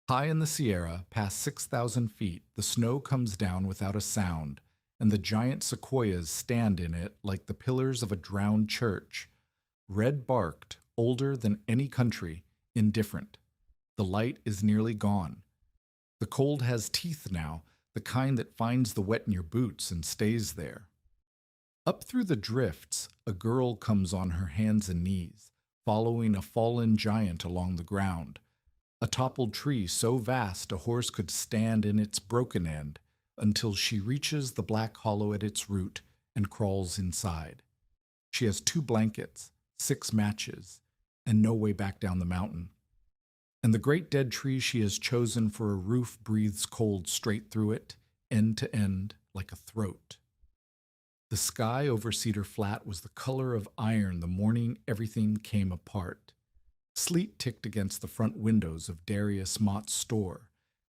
High in the Sierra, past 6,000 feet, the snow comes down without a sound, and the giant sequoias stand in it like the pillars of a drowned church, red-barked, older than any country, indifferent. The light is nearly gone. The cold has teeth now, the kind that finds the wet in your boots and stays there. Up through the drifts, a girl comes on her hands and knees, following a fallen giant along the ground. A toppled tree so vast a horse could stand in its broken end until she reaches the black hollow at its root and crawls inside. She has 2 blankets, 6 matches, and no way back down the mountain. And the great dead tree she has chosen for a roof breathes cold straight through it, end to end, like a throat. The sky over Cedar Flat was the color of iron the morning everything came apart. Sleet ticked against the front windows of Darius Mott's store,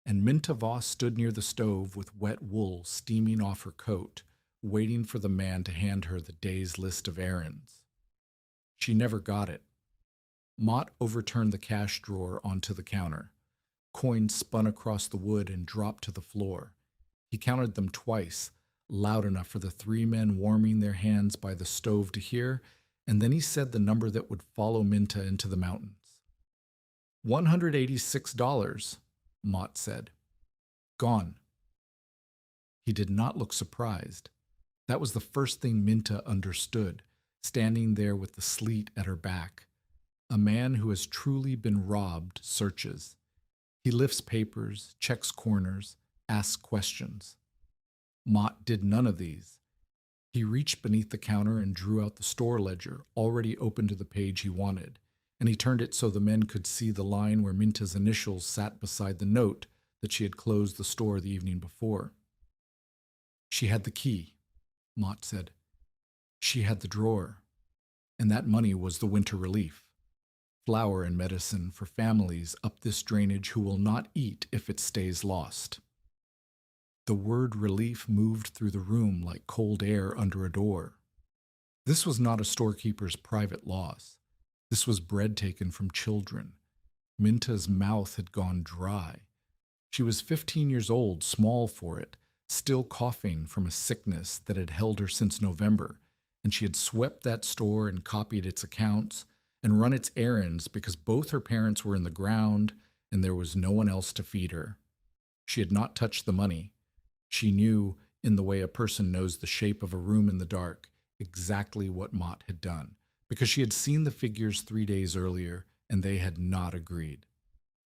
and Minta Voss stood near the stove with wet wool steaming off her coat, waiting for the man to hand her the day's list of errands. She never got it. Mott overturned the cash drawer onto the counter. Coins spun across the wood and dropped to the floor. He counted them twice, loud enough for the 3 men warming their hands by the stove to hear, and then he said the number that would follow Minta into the mountains. $186, Mott said. Gone. He did not look surprised. That was the first thing Minta understood, standing there with the sleet at her back. A man who has truly been robbed searches. He lifts papers, checks corners, asks questions. Mott did none of these. He reached beneath the counter and drew out the store ledger, already open to the page he wanted, and he turned it so the men could see the line where Minta's initials sat beside the note that she had closed the store the evening before. She had the key, Mott said. She had the drawer, and that money was the winter relief. Flour and medicine for families up this drainage who will not eat if it stays lost. The word relief moved through the room like cold air under a door. This was not a storekeeper's private loss. This was bread taken from children. Minta's mouth had gone dry. She was 15 years old, small for it, still coughing from a sickness that had held her since November, and she had swept that store and copied its accounts and run its errands because both her parents were in the ground and there was no one else to feed her. She had not touched the money. She knew, in the way a person knows the shape of a room in the dark, exactly what Mott had done, because she had seen the figures 3 days earlier, and they had not agreed.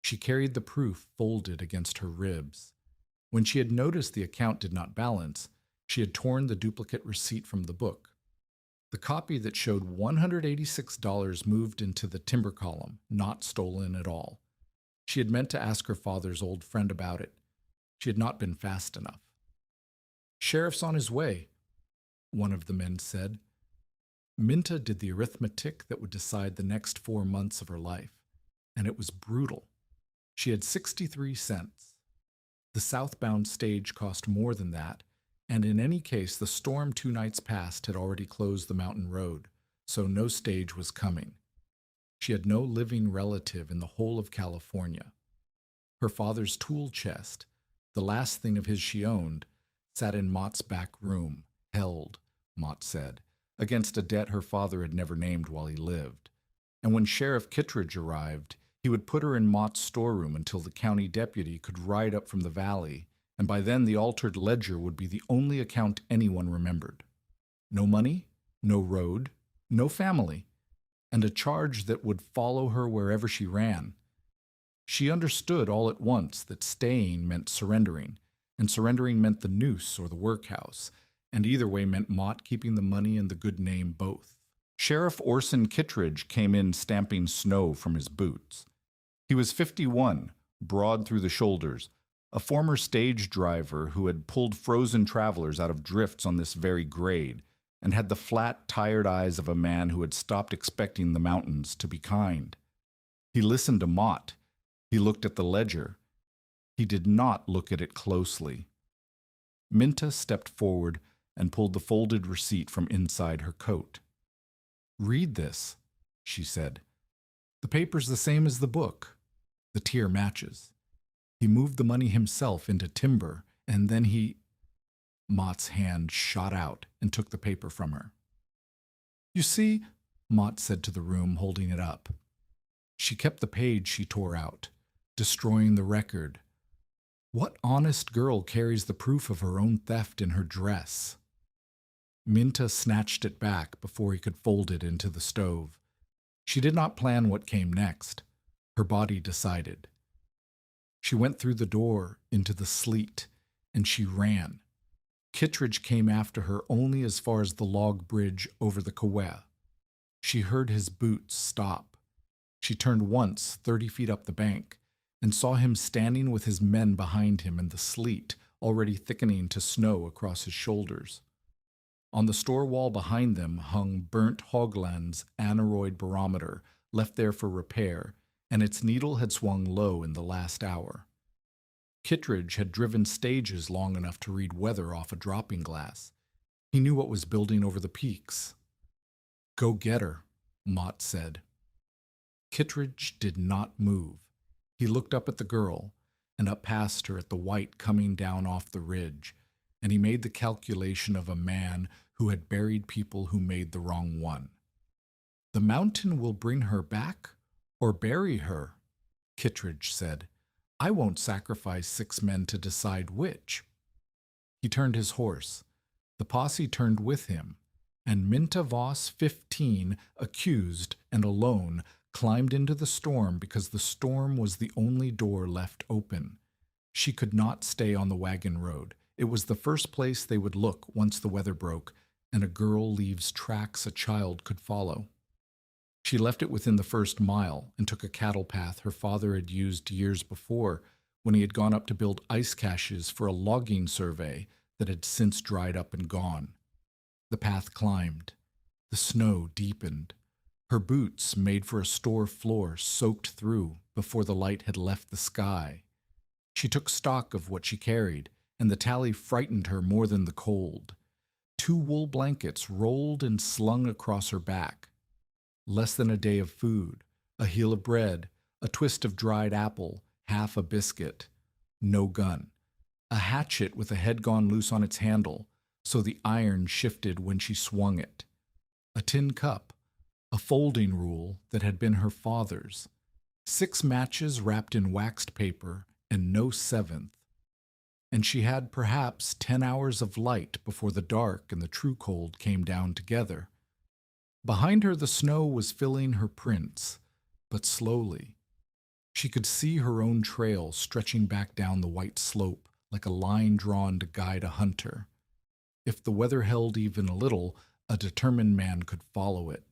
She carried the proof folded against her ribs. When she had noticed the account did not balance, she had torn the duplicate receipt from the book. The copy that showed $186 moved into the timber column, not stolen at all. She had meant to ask her father's old friend about it. She had not been fast enough. Sheriff's on his way, one of the men said. Minta did the arithmetic that would decide the next 4 months of her life, and it was brutal. She had 63 cents. The southbound stage cost more than that, and in any case the storm 2 nights past had already closed the mountain road, so no stage was coming. She had no living relative in the whole of California. Her father's tool chest, the last thing of his she owned, sat in Mott's back room, held, Mott said, against a debt her father had never named while he lived. And when Sheriff Kittredge arrived, he would put her in Mott's storeroom until the county deputy could ride up from the valley, and by then the altered ledger would be the only account anyone remembered. No money, no road, no family, and a charge that would follow her wherever she ran. She understood all at once that staying meant surrendering, and surrendering meant the noose or the workhouse, and either way meant Mott keeping the money and the good name both. Sheriff Orson Kittredge came in stamping snow from his boots. He was 51, broad through the shoulders, a former stage driver who had pulled frozen travelers out of drifts on this very grade, and had the flat, tired eyes of a man who had stopped expecting the mountains to be kind. He listened to Mott. He looked at the ledger. He did not look at it closely. Minta stepped forward and pulled the folded receipt from inside her coat. "Read this," she said. "The paper's the same as the book. The tier matches. He moved the money himself into timber, and then he... Mott's hand shot out and took the paper from her. You see, Mott said to the room, holding it up. She kept the page she tore out, destroying the record. What honest girl carries the proof of her own theft in her dress? Minta snatched it back before he could fold it into the stove. She did not plan what came next. Her body decided. She went through the door into the sleet, and she ran. Kittredge came after her only as far as the log bridge over the Sequoia. She heard his boots stop. She turned once 30 feet up the bank and saw him standing with his men behind him and the sleet already thickening to snow across his shoulders. On the store wall behind them hung burnt Hogland's aneroid barometer, left there for repair, and its needle had swung low in the last hour. Kittredge had driven stages long enough to read weather off a dropping glass. He knew what was building over the peaks. Go get her, Mott said. Kittredge did not move. He looked up at the girl, and up past her at the white coming down off the ridge, and he made the calculation of a man who had buried people who made the wrong one. The mountain will bring her back or bury her, Kittredge said. I won't sacrifice 6 men to decide which. He turned his horse. The posse turned with him, and Minta Voss, 15, accused and alone, climbed into the storm because the storm was the only door left open. She could not stay on the wagon road. It was the first place they would look once the weather broke, and a girl leaves tracks a child could follow. She left it within the first mile and took a cattle path her father had used years before when he had gone up to build ice caches for a logging survey that had since dried up and gone. The path climbed. The snow deepened. Her boots made for a store floor soaked through before the light had left the sky. She took stock of what she carried, and the tally frightened her more than the cold. 2 wool blankets rolled and slung across her back. Less than a day of food, a heel of bread, a twist of dried apple, half a biscuit. No gun. A hatchet with a head gone loose on its handle, so the iron shifted when she swung it. A tin cup, a folding rule that had been her father's. 6 matches wrapped in waxed paper, and no 7th. And she had perhaps 10 hours of light before the dark and the true cold came down together. Behind her the snow was filling her prints, but slowly. She could see her own trail stretching back down the white slope like a line drawn to guide a hunter. If the weather held even a little, a determined man could follow it.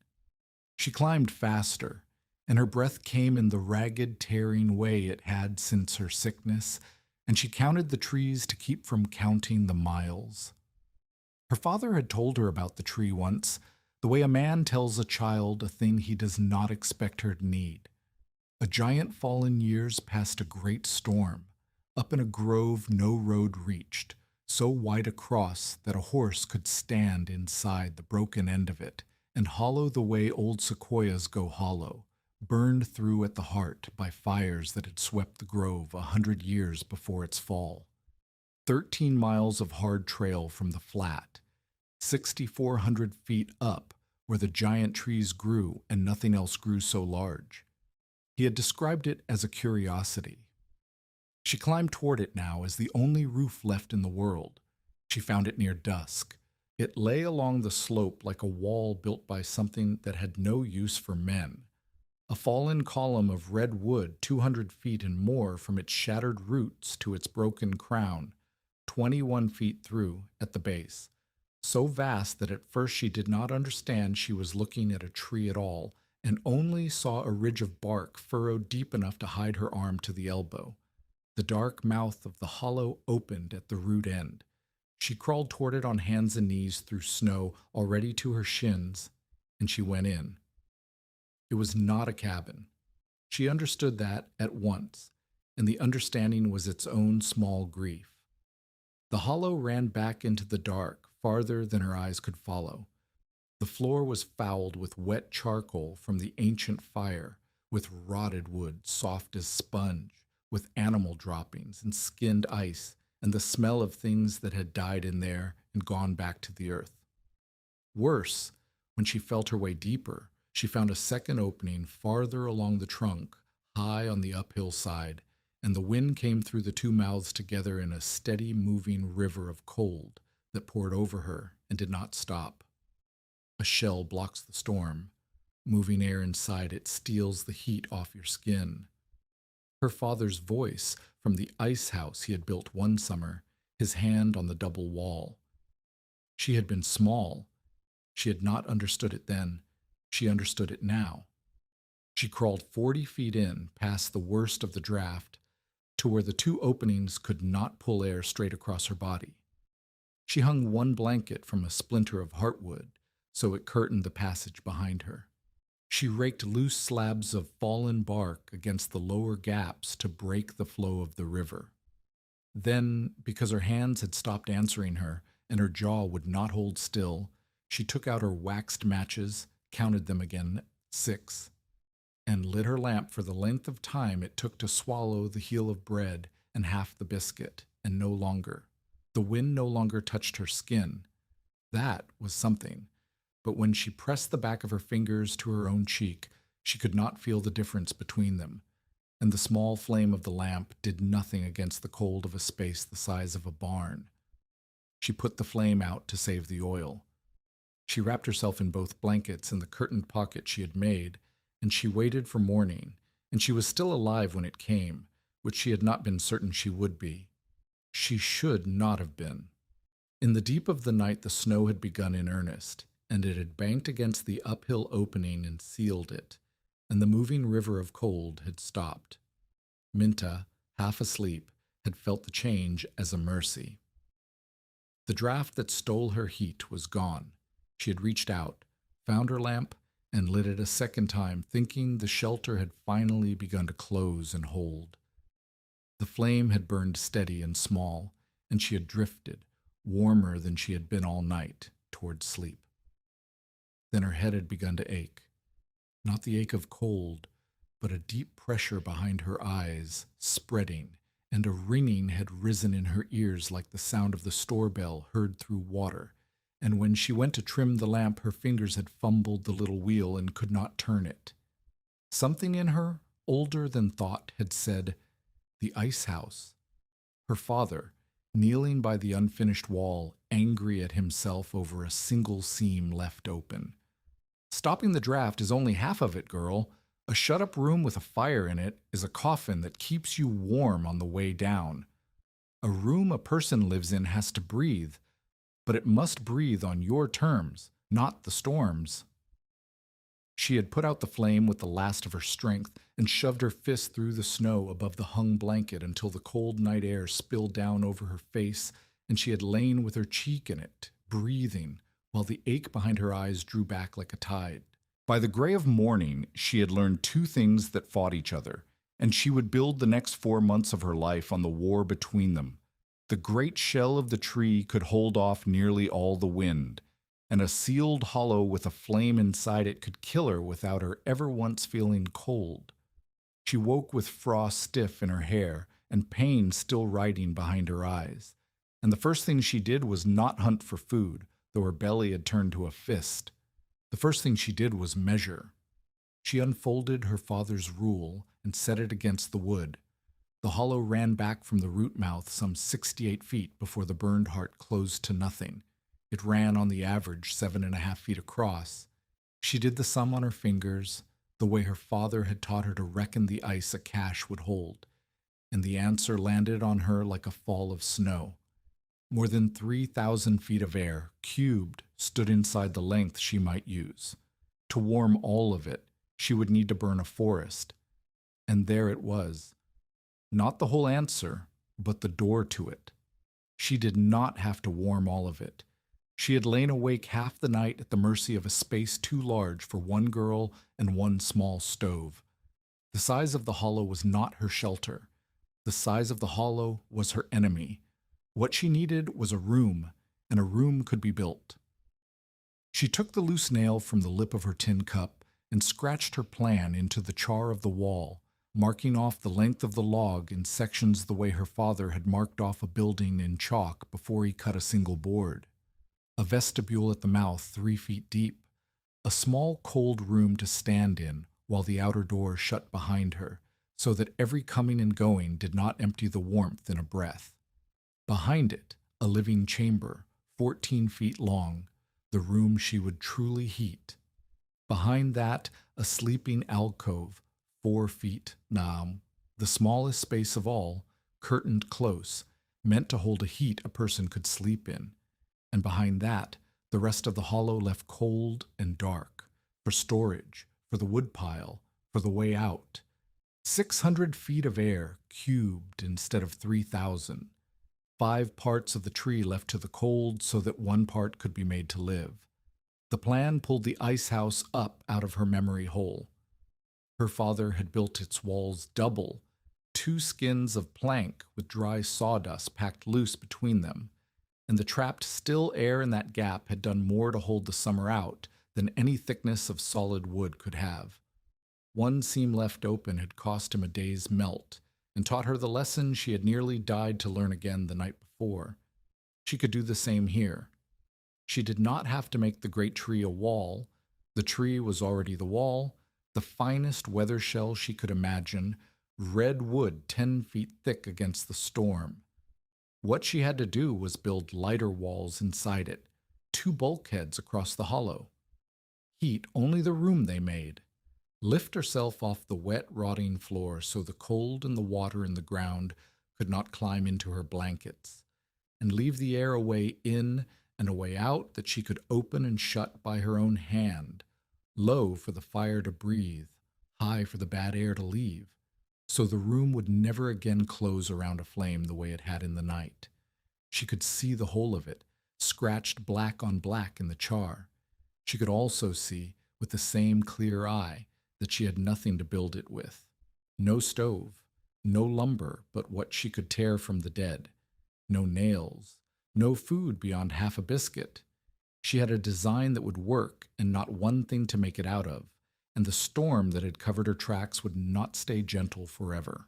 She climbed faster, and her breath came in the ragged, tearing way it had since her sickness, and she counted the trees to keep from counting the miles. Her father had told her about the tree once, the way a man tells a child a thing he does not expect her to need. A giant fallen years past a great storm, up in a grove no road reached, so wide across that a horse could stand inside the broken end of it, and hollow the way old sequoias go hollow, burned through at the heart by fires that had swept the grove 100 years before its fall. 13 miles of hard trail from the flat, 6,400 feet up where the giant trees grew and nothing else grew so large. He had described it as a curiosity. She climbed toward it now as the only roof left in the world. She found it near dusk. It lay along the slope like a wall built by something that had no use for men. A fallen column of red wood 200 feet and more from its shattered roots to its broken crown, 21 feet through at the base. So vast that at first she did not understand she was looking at a tree at all, and only saw a ridge of bark furrowed deep enough to hide her arm to the elbow. The dark mouth of the hollow opened at the root end. She crawled toward it on hands and knees through snow already to her shins, and she went in. It was not a cabin. She understood that at once, and the understanding was its own small grief. The hollow ran back into the dark, farther than her eyes could follow. The floor was fouled with wet charcoal from the ancient fire, with rotted wood soft as sponge, with animal droppings and skinned ice and the smell of things that had died in there and gone back to the earth. Worse, when she felt her way deeper, she found a second opening farther along the trunk, high on the uphill side, and the wind came through the two mouths together in a steady moving river of cold that poured over her and did not stop. A shell blocks the storm. Moving air inside it steals the heat off your skin. Her father's voice from the ice house he had built one summer, his hand on the double wall. She had been small. She had not understood it then. She understood it now. She crawled 40 feet in, past the worst of the draft, to where the two openings could not pull air straight across her body. She hung one blanket from a splinter of heartwood, so it curtained the passage behind her. She raked loose slabs of fallen bark against the lower gaps to break the flow of the river. Then, because her hands had stopped answering her and her jaw would not hold still, she took out her waxed matches, counted them again, 6, and lit her lamp for the length of time it took to swallow the heel of bread and half the biscuit, and no longer. The wind no longer touched her skin. That was something. But when she pressed the back of her fingers to her own cheek, she could not feel the difference between them, and the small flame of the lamp did nothing against the cold of a space the size of a barn. She put the flame out to save the oil. She wrapped herself in both blankets in the curtained pocket she had made, and she waited for morning, and she was still alive when it came, which she had not been certain she would be. She should not have been. In the deep of the night the snow had begun in earnest, and it had banked against the uphill opening and sealed it, and the moving river of cold had stopped. Minta, half asleep, had felt the change as a mercy. The draft that stole her heat was gone. She had reached out, found her lamp, and lit it a second time, thinking the shelter had finally begun to close and hold. The flame had burned steady and small, and she had drifted, warmer than she had been all night, toward sleep. Then her head had begun to ache. Not the ache of cold, but a deep pressure behind her eyes, spreading, and a ringing had risen in her ears like the sound of the store bell heard through water, and when she went to trim the lamp her fingers had fumbled the little wheel and could not turn it. Something in her, older than thought, had said, "The ice house." Her father, kneeling by the unfinished wall, angry at himself over a single seam left open. "Stopping the draft is only half of it, girl. A shut-up room with a fire in it is a coffin that keeps you warm on the way down. A room a person lives in has to breathe, but it must breathe on your terms, not the storm's." She had put out the flame with the last of her strength and shoved her fist through the snow above the hung blanket until the cold night air spilled down over her face, and she had lain with her cheek in it, breathing, while the ache behind her eyes drew back like a tide. By the gray of morning, she had learned two things that fought each other, and she would build the next 4 months of her life on the war between them. The great shell of the tree could hold off nearly all the wind, and a sealed hollow with a flame inside it could kill her without her ever once feeling cold. She woke with frost stiff in her hair and pain still riding behind her eyes, and the first thing she did was not hunt for food, though her belly had turned to a fist. The first thing she did was measure. She unfolded her father's rule and set it against the wood. The hollow ran back from the root mouth some 68 feet before the burned heart closed to nothing. It ran on the average 7.5 feet across. She did the sum on her fingers, the way her father had taught her to reckon the ice a cache would hold, and the answer landed on her like a fall of snow. More than 3,000 feet of air, cubed, stood inside the length she might use. To warm all of it, she would need to burn a forest. And there it was. Not the whole answer, but the door to it. She did not have to warm all of it. She had lain awake half the night at the mercy of a space too large for one girl and one small stove. The size of the hollow was not her shelter. The size of the hollow was her enemy. What she needed was a room, and a room could be built. She took the loose nail from the lip of her tin cup and scratched her plan into the char of the wall, marking off the length of the log in sections the way her father had marked off a building in chalk before he cut a single board. A vestibule at the mouth 3 feet deep, a small cold room to stand in while the outer door shut behind her, so that every coming and going did not empty the warmth in a breath. Behind it, a living chamber, 14 feet long, the room she would truly heat. Behind that, a sleeping alcove, 4 feet now, the smallest space of all, curtained close, meant to hold a heat a person could sleep in. And behind that, the rest of the hollow left cold and dark, for storage, for the woodpile, for the way out. 600 feet of air, cubed instead of 3,000. 5 parts of the tree left to the cold so that 1 part could be made to live. The plan pulled the ice house up out of her memory hole. Her father had built its walls double, 2 skins of plank with dry sawdust packed loose between them, and the trapped still air in that gap had done more to hold the summer out than any thickness of solid wood could have. 1 seam left open had cost him a day's melt, and taught her the lesson she had nearly died to learn again the night before. She could do the same here. She did not have to make the great tree a wall. The tree was already the wall, the finest weather shell she could imagine, red wood 10 feet thick against the storm. What she had to do was build lighter walls inside it, 2 bulkheads across the hollow. Heat only the room they made. Lift herself off the wet, rotting floor so the cold and the water in the ground could not climb into her blankets, and leave the air a way in and a way out that she could open and shut by her own hand, low for the fire to breathe, high for the bad air to leave, so the room would never again close around a flame the way it had in the night. She could see the whole of it, scratched black on black in the char. She could also see, with the same clear eye, that she had nothing to build it with. No stove, no lumber but what she could tear from the dead, no nails, no food beyond half a biscuit. She had a design that would work and not one thing to make it out of, and the storm that had covered her tracks would not stay gentle forever.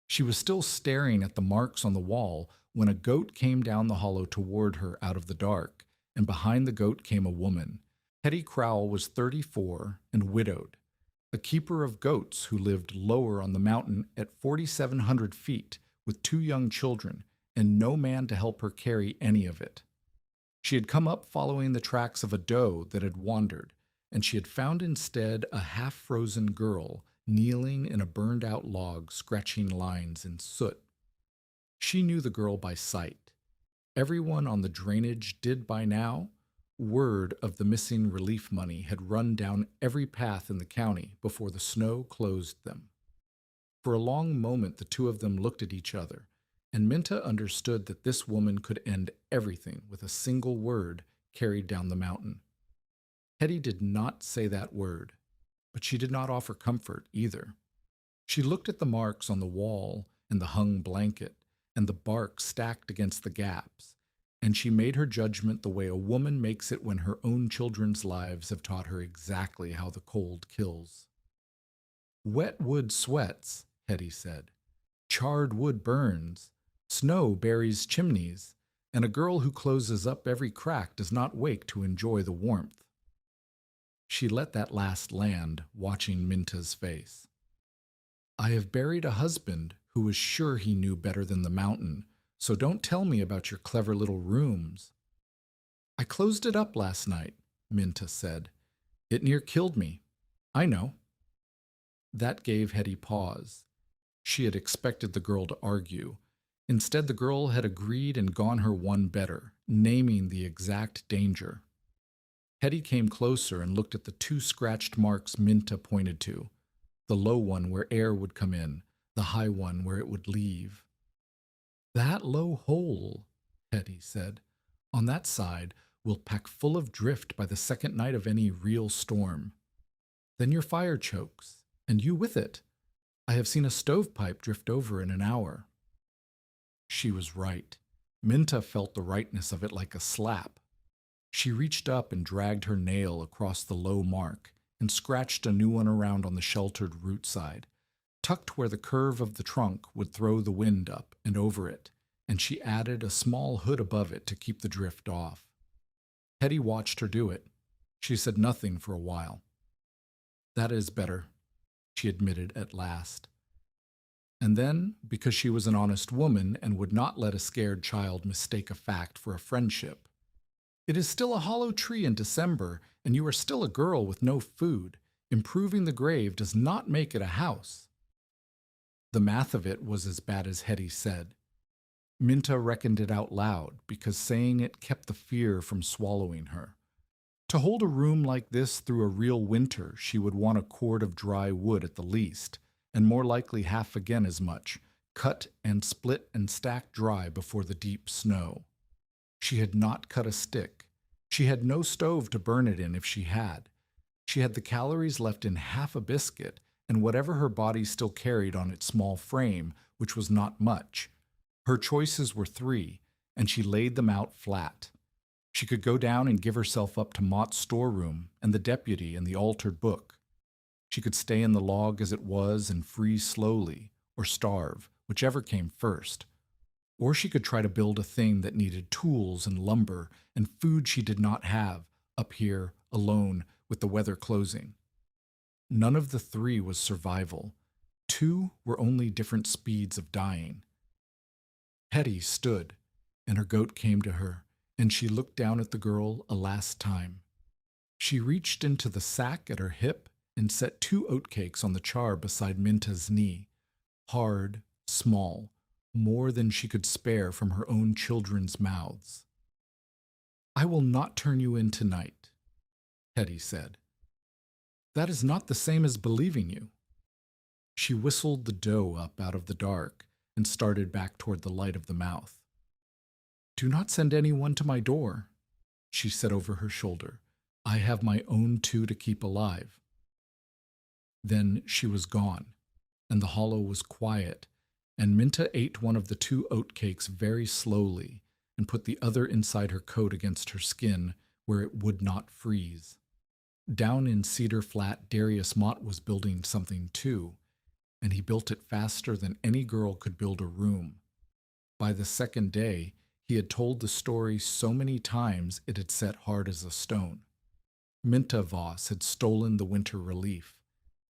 She was still staring at the marks on the wall when a goat came down the hollow toward her out of the dark, and behind the goat came a woman. Hetty Crowell was 34 and widowed, a keeper of goats who lived lower on the mountain at 4,700 feet with 2 young children and no man to help her carry any of it. She had come up following the tracks of a doe that had wandered, and she had found instead a half-frozen girl kneeling in a burned-out log scratching lines in soot. She knew the girl by sight. Everyone on the drainage did by now. Word of the missing relief money had run down every path in the county before the snow closed them. For a long moment the 2 of them looked at each other, and Minta understood that this woman could end everything with a single word carried down the mountain. Hetty did not say that word, but she did not offer comfort either. She looked at the marks on the wall and the hung blanket and the bark stacked against the gaps, and she made her judgment the way a woman makes it when her own children's lives have taught her exactly how the cold kills. "Wet wood sweats," Hetty said. "Charred wood burns. Snow buries chimneys, and a girl who closes up every crack does not wake to enjoy the warmth." She let that last land, watching Minta's face. "I have buried a husband who was sure he knew better than the mountain, so don't tell me about your clever little rooms." "I closed it up last night," Minta said. "It near killed me. I know." That gave Hetty pause. She had expected the girl to argue. Instead, the girl had agreed and gone her one better, naming the exact danger. Hetty came closer and looked at the 2 scratched marks Minta pointed to, the low one where air would come in, the high one where it would leave. "That low hole," Hetty said, "on that side will pack full of drift by the second night of any real storm. Then your fire chokes, and you with it. I have seen a stovepipe drift over in an hour." She was right. Minta felt the rightness of it like a slap. She reached up and dragged her nail across the low mark and scratched a new one around on the sheltered root side, tucked where the curve of the trunk would throw the wind up and over it, and she added a small hood above it to keep the drift off. Hetty watched her do it. She said nothing for a while. "That is better," she admitted at last. And then, because she was an honest woman and would not let a scared child mistake a fact for a friendship, "It is still a hollow tree in December, and you are still a girl with no food. Improving the grave does not make it a house." The math of it was as bad as Hetty said. Minta reckoned it out loud, because saying it kept the fear from swallowing her. To hold a room like this through a real winter, she would want a cord of dry wood at the least, and more likely half again as much, cut and split and stacked dry before the deep snow. She had not cut a stick. She had no stove to burn it in if she had. She had the calories left in half a biscuit, and whatever her body still carried on its small frame, which was not much. Her choices were three, and she laid them out flat. She could go down and give herself up to Mott's storeroom and the deputy and the altered book. She could stay in the log as it was and freeze slowly, or starve, whichever came first. Or she could try to build a thing that needed tools and lumber and food she did not have, up here, alone, with the weather closing. None of the three was survival. Two were only different speeds of dying. Hetty stood, and her goat came to her, and she looked down at the girl a last time. She reached into the sack at her hip and set 2 oatcakes on the char beside Minta's knee, hard, small, more than she could spare from her own children's mouths. "I will not turn you in tonight," Hetty said. "That is not the same as believing you." She whistled the dough up out of the dark and started back toward the light of the mouth. "Do not send anyone to my door," she said over her shoulder. "I have my own 2 to keep alive." Then she was gone, and the hollow was quiet, and Minta ate one of the 2 oatcakes very slowly and put the other inside her coat against her skin where it would not freeze. Down in Cedar Flat, Darius Mott was building something too, and he built it faster than any girl could build a room. By the second day, he had told the story so many times it had set hard as a stone. Minta Voss had stolen the winter relief.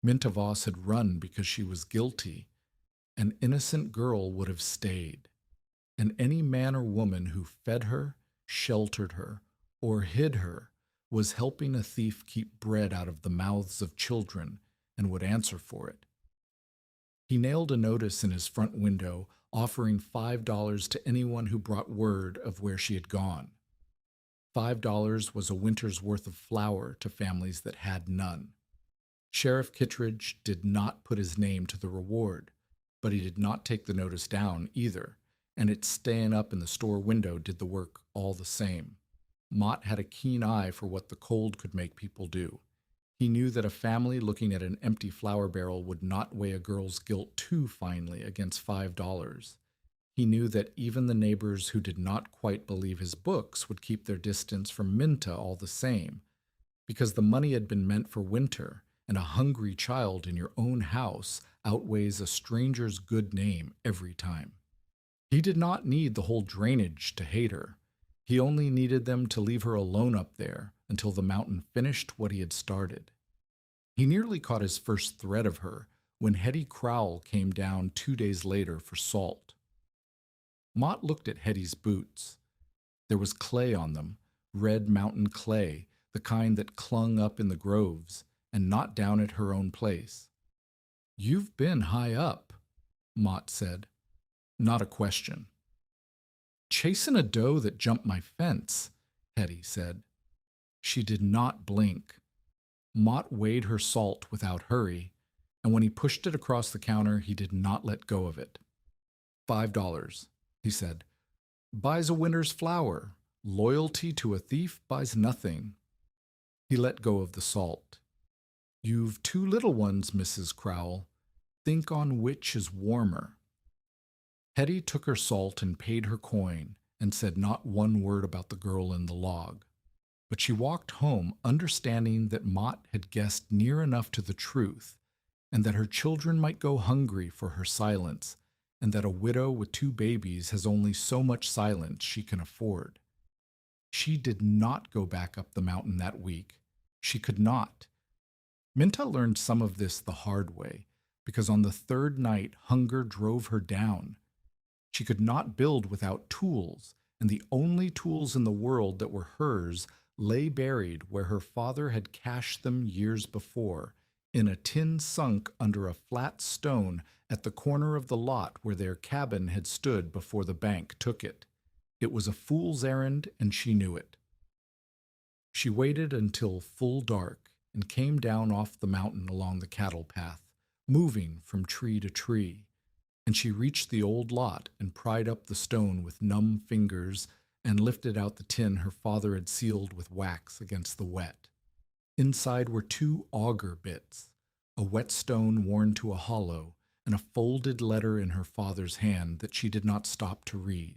Minta Voss had run because she was guilty. An innocent girl would have stayed. And any man or woman who fed her, sheltered her, or hid her was helping a thief keep bread out of the mouths of children and would answer for it. He nailed a notice in his front window offering $5 to anyone who brought word of where she had gone. $5 was a winter's worth of flour to families that had none. Sheriff Kittredge did not put his name to the reward, but he did not take the notice down either, and its staying up in the store window did the work all the same. Mott had a keen eye for what the cold could make people do. He knew that a family looking at an empty flour barrel would not weigh a girl's guilt too finely against $5. He knew that even the neighbors who did not quite believe his books would keep their distance from Minta all the same, because the money had been meant for winter, and a hungry child in your own house outweighs a stranger's good name every time. He did not need the whole drainage to hate her. He only needed them to leave her alone up there until the mountain finished what he had started. He nearly caught his first threat of her when Hetty Crowell came down 2 days later for salt. Mott looked at Hetty's boots. There was clay on them, red mountain clay, the kind that clung up in the groves, and not down at her own place. "You've been high up," Mott said. "Not a question." "Chasing a doe that jumped my fence," Hetty said. She did not blink. Mott weighed her salt without hurry, and when he pushed it across the counter, he did not let go of it. $5, he said. "Buys a winter's flour. Loyalty to a thief buys nothing." He let go of the salt. "You've 2 little ones, Mrs. Crowell. Think on which is warmer." Hetty took her salt and paid her coin and said not one word about the girl in the log. But she walked home understanding that Mott had guessed near enough to the truth and that her children might go hungry for her silence, and that a widow with 2 babies has only so much silence she can afford. She did not go back up the mountain that week. She could not. Minta learned some of this the hard way, because on the 3rd night hunger drove her down. She could not build without tools, and the only tools in the world that were hers lay buried where her father had cached them years before, in a tin sunk under a flat stone at the corner of the lot where their cabin had stood before the bank took it. It was a fool's errand, and she knew it. She waited until full dark and came down off the mountain along the cattle path, moving from tree to tree, and she reached the old lot and pried up the stone with numb fingers and lifted out the tin her father had sealed with wax against the wet. Inside were 2 auger bits, a whetstone worn to a hollow, and a folded letter in her father's hand that she did not stop to read.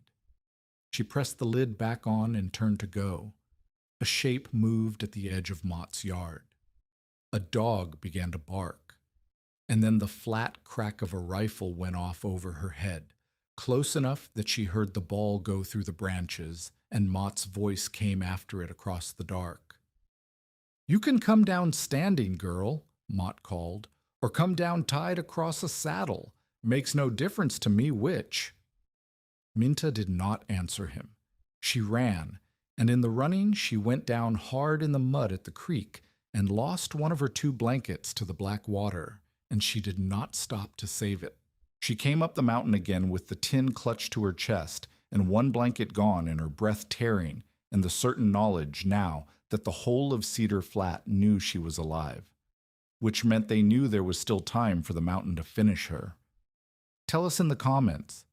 She pressed the lid back on and turned to go. A shape moved at the edge of Mott's yard. A dog began to bark, and then the flat crack of a rifle went off over her head, close enough that she heard the ball go through the branches, and Mott's voice came after it across the dark. "You can come down standing, girl," Mott called, "or come down tied across a saddle. Makes no difference to me which." Minta did not answer him. She ran, and in the running she went down hard in the mud at the creek and lost one of her 2 blankets to the black water, and she did not stop to save it. She came up the mountain again with the tin clutched to her chest and 1 blanket gone and her breath tearing, and the certain knowledge now that the whole of Cedar Flat knew she was alive, which meant they knew there was still time for the mountain to finish her. Tell us in the comments,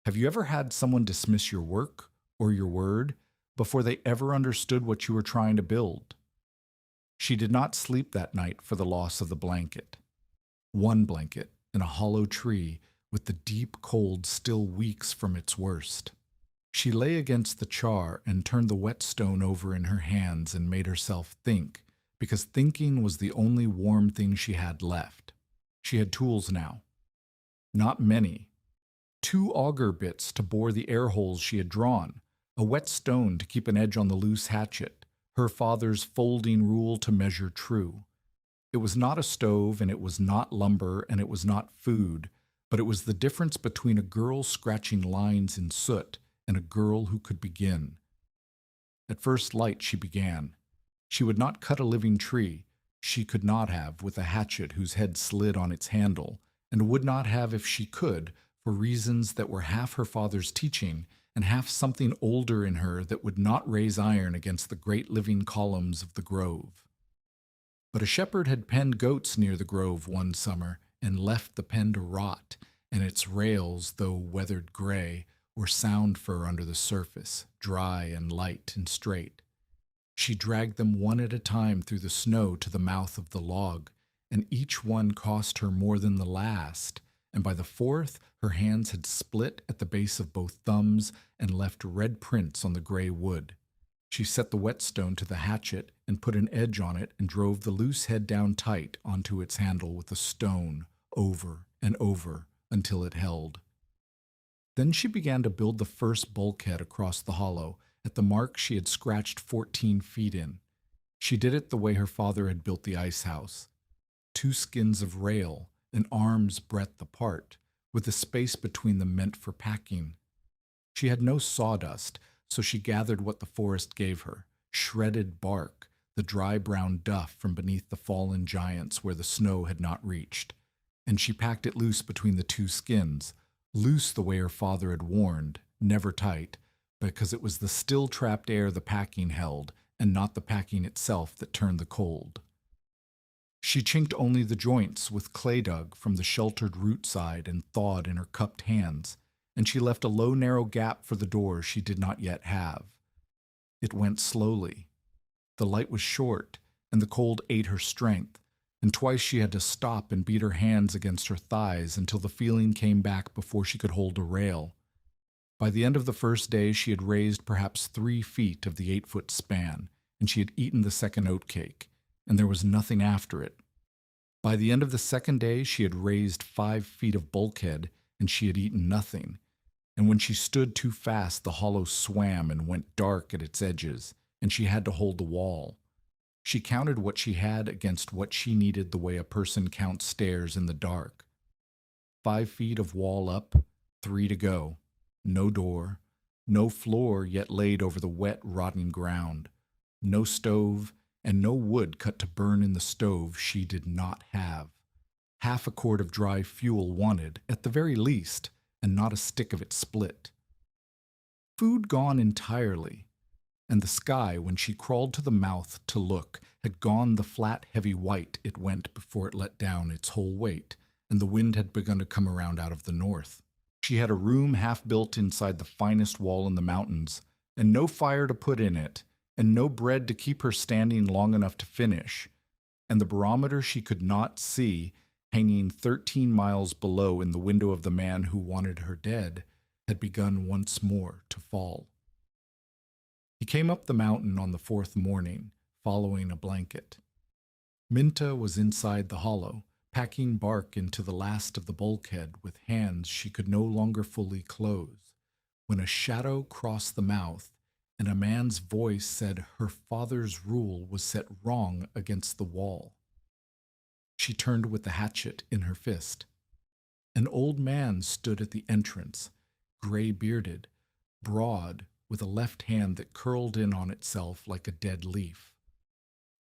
have you ever had someone dismiss your work or your word before they ever understood what you were trying to build? She did not sleep that night for the loss of the blanket. 1 blanket in a hollow tree with the deep cold still weeks from its worst. She lay against the char and turned the whetstone over in her hands and made herself think, because thinking was the only warm thing she had left. She had tools now. Not many. 2 auger bits to bore the air holes she had drawn, a whetstone to keep an edge on the loose hatchet, her father's folding rule to measure true. It was not a stove, and it was not lumber, and it was not food, but it was the difference between a girl scratching lines in soot and a girl who could begin. At first light she began. She would not cut a living tree. She could not have with a hatchet whose head slid on its handle, and would not have if she could, for reasons that were half her father's teaching and half something older in her that would not raise iron against the great living columns of the grove. But a shepherd had penned goats near the grove one summer and left the pen to rot, and its rails, though weathered gray, were sound fur under the surface, dry and light and straight. She dragged them one at a time through the snow to the mouth of the log, and each one cost her more than the last, and by the 4th her hands had split at the base of both thumbs and left red prints on the gray wood. She set the whetstone to the hatchet and put an edge on it and drove the loose head down tight onto its handle with a stone, over and over, until it held. Then she began to build the first bulkhead across the hollow, at the mark she had scratched 14 feet in. She did it the way her father had built the ice house. 2 skins of rail, an arm's breadth apart, with a space between them meant for packing. She had no sawdust, so she gathered what the forest gave her, shredded bark, the dry brown duff from beneath the fallen giants where the snow had not reached, and she packed it loose between the 2 skins, loose the way her father had warned, never tight, because it was the still trapped air the packing held, and not the packing itself that turned the cold. She chinked only the joints with clay dug from the sheltered root side and thawed in her cupped hands, and she left a low narrow gap for the door she did not yet have. It went slowly. The light was short, and the cold ate her strength, and twice she had to stop and beat her hands against her thighs until the feeling came back before she could hold a rail. By the end of the first day she had raised perhaps 3 feet of the 8-foot span, and she had eaten the second oat cake, and there was nothing after it. By the end of the second day, she had raised 5 feet of bulkhead, and she had eaten nothing. And when she stood too fast, the hollow swam and went dark at its edges, and she had to hold the wall. She counted what she had against what she needed the way a person counts stairs in the dark. 5 feet of wall up, 3 to go. No door, no floor yet laid over the wet, rotting ground. No stove, and no wood cut to burn in the stove she did not have. Half a quart of dry fuel wanted, at the very least, and not a stick of it split. Food gone entirely, and the sky, when she crawled to the mouth to look, had gone the flat, heavy white it went before it let down its whole weight, and the wind had begun to come around out of the north. She had a room half built inside the finest wall in the mountains, and no fire to put in it, and no bread to keep her standing long enough to finish, and the barometer she could not see, hanging 13 miles below in the window of the man who wanted her dead, had begun once more to fall. He came up the mountain on the 4th morning, following a blanket. Minta was inside the hollow, packing bark into the last of the bulkhead with hands she could no longer fully close, when a shadow crossed the mouth, and a man's voice said her father's rule was set wrong against the wall. She turned with the hatchet in her fist. An old man stood at the entrance, gray-bearded, broad, with a left hand that curled in on itself like a dead leaf.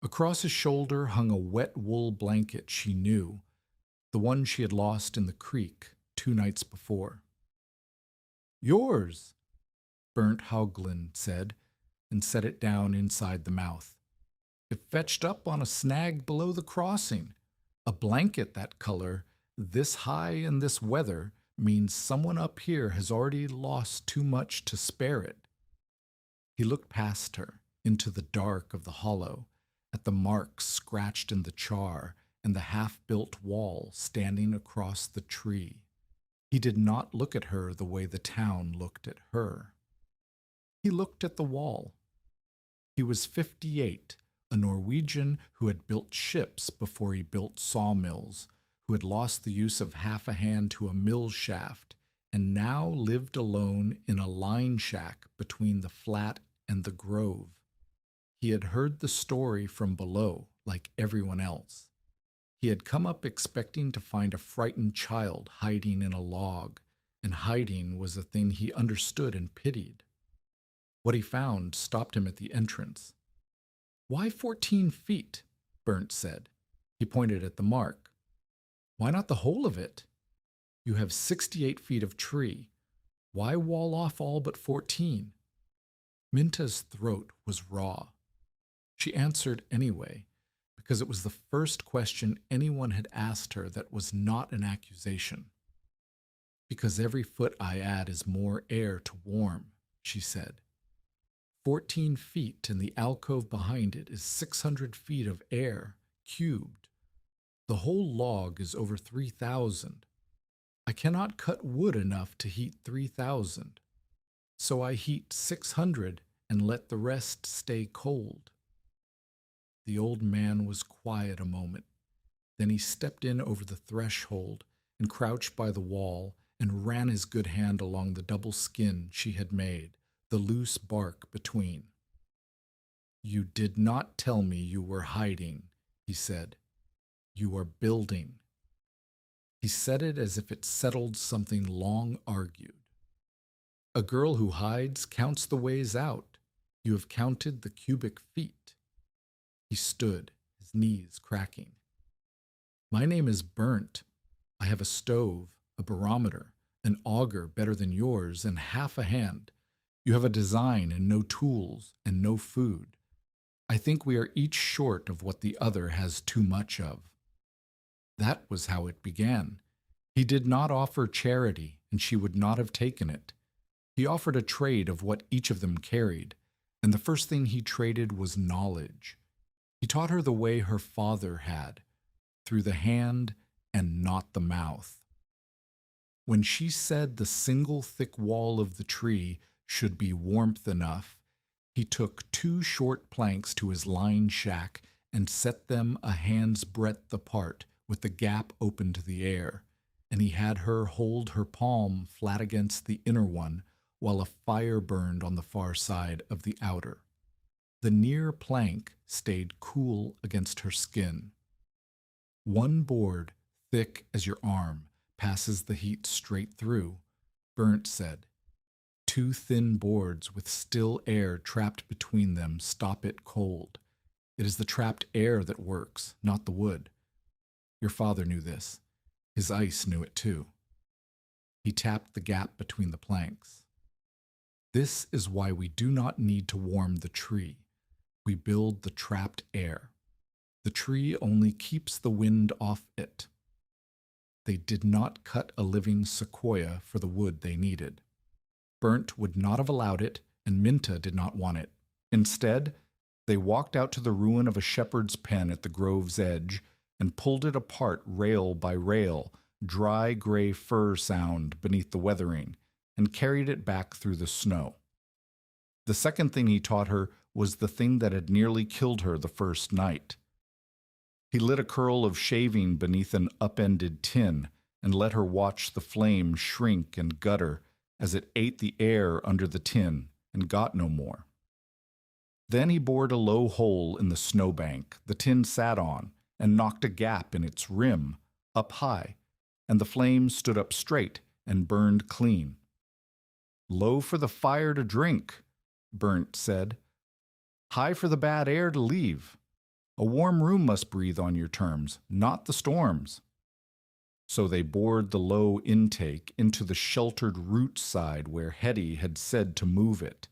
Across his shoulder hung a wet wool blanket she knew, the one she had lost in the creek 2 nights before. "Yours," Burnt Hauglin said, and set it down inside the mouth. "It fetched up on a snag below the crossing. A blanket that color, this high in this weather, means someone up here has already lost too much to spare it." He looked past her, into the dark of the hollow, at the marks scratched in the char and the half-built wall standing across the tree. He did not look at her the way the town looked at her. He looked at the wall. He was 58, a Norwegian who had built ships before he built sawmills, who had lost the use of half a hand to a mill shaft, and now lived alone in a line shack between the flat and the grove. He had heard the story from below, like everyone else. He had come up expecting to find a frightened child hiding in a log, and hiding was a thing he understood and pitied. What he found stopped him at the entrance. "Why 14 feet?" Burnt said. He pointed at the mark. "Why not the whole of it? You have 68 feet of tree. Why wall off all but 14? Minta's throat was raw. She answered anyway, because it was the first question anyone had asked her that was not an accusation. "Because every foot I add is more air to warm," she said. 14 feet, and the alcove behind it is 600 feet of air, cubed. The whole log is over 3,000. I cannot cut wood enough to heat 3,000. So I heat 600 and let the rest stay cold." The old man was quiet a moment. Then he stepped in over the threshold and crouched by the wall and ran his good hand along the double skin she had made, the loose bark between. "You did not tell me you were hiding," he said. "You are building." He said it as if it settled something long argued. "A girl who hides counts the ways out. You have counted the cubic feet." He stood, his knees cracking. "My name is Burnt. I have a stove, a barometer, an auger better than yours, and half a hand. You have a design and no tools and no food. I think we are each short of what the other has too much of." That was how it began. He did not offer charity, and she would not have taken it. He offered a trade of what each of them carried, and the first thing he traded was knowledge. He taught her the way her father had, through the hand and not the mouth. When she said the single thick wall of the tree should be warmth enough, he took 2 short planks to his line shack and set them a hand's breadth apart with the gap open to the air, and he had her hold her palm flat against the inner one while a fire burned on the far side of the outer. The near plank stayed cool against her skin. One board, thick as your arm, passes the heat straight through, Burnt said. Two thin boards with still air trapped between them stop it cold. It is the trapped air that works, not the wood. Your father knew this. His ice knew it too. He tapped the gap between the planks. This is why we do not need to warm the tree. We build the trapped air. The tree only keeps the wind off it. They did not cut a living sequoia for the wood they needed. Burnt would not have allowed it, and Minta did not want it. Instead, they walked out to the ruin of a shepherd's pen at the grove's edge and pulled it apart rail by rail, dry gray fir sound beneath the weathering, and carried it back through the snow. The second thing he taught her was the thing that had nearly killed her the first night. He lit a curl of shaving beneath an upended tin and let her watch the flame shrink and gutter as it ate the air under the tin and got no more. Then he bored a low hole in the snowbank the tin sat on and knocked a gap in its rim up high, and the flame stood up straight and burned clean. Low for the fire to drink, Burnt said. High for the bad air to leave. A warm room must breathe on your terms, not the storms. So they bored the low intake into the sheltered root side where Hetty had said to move it,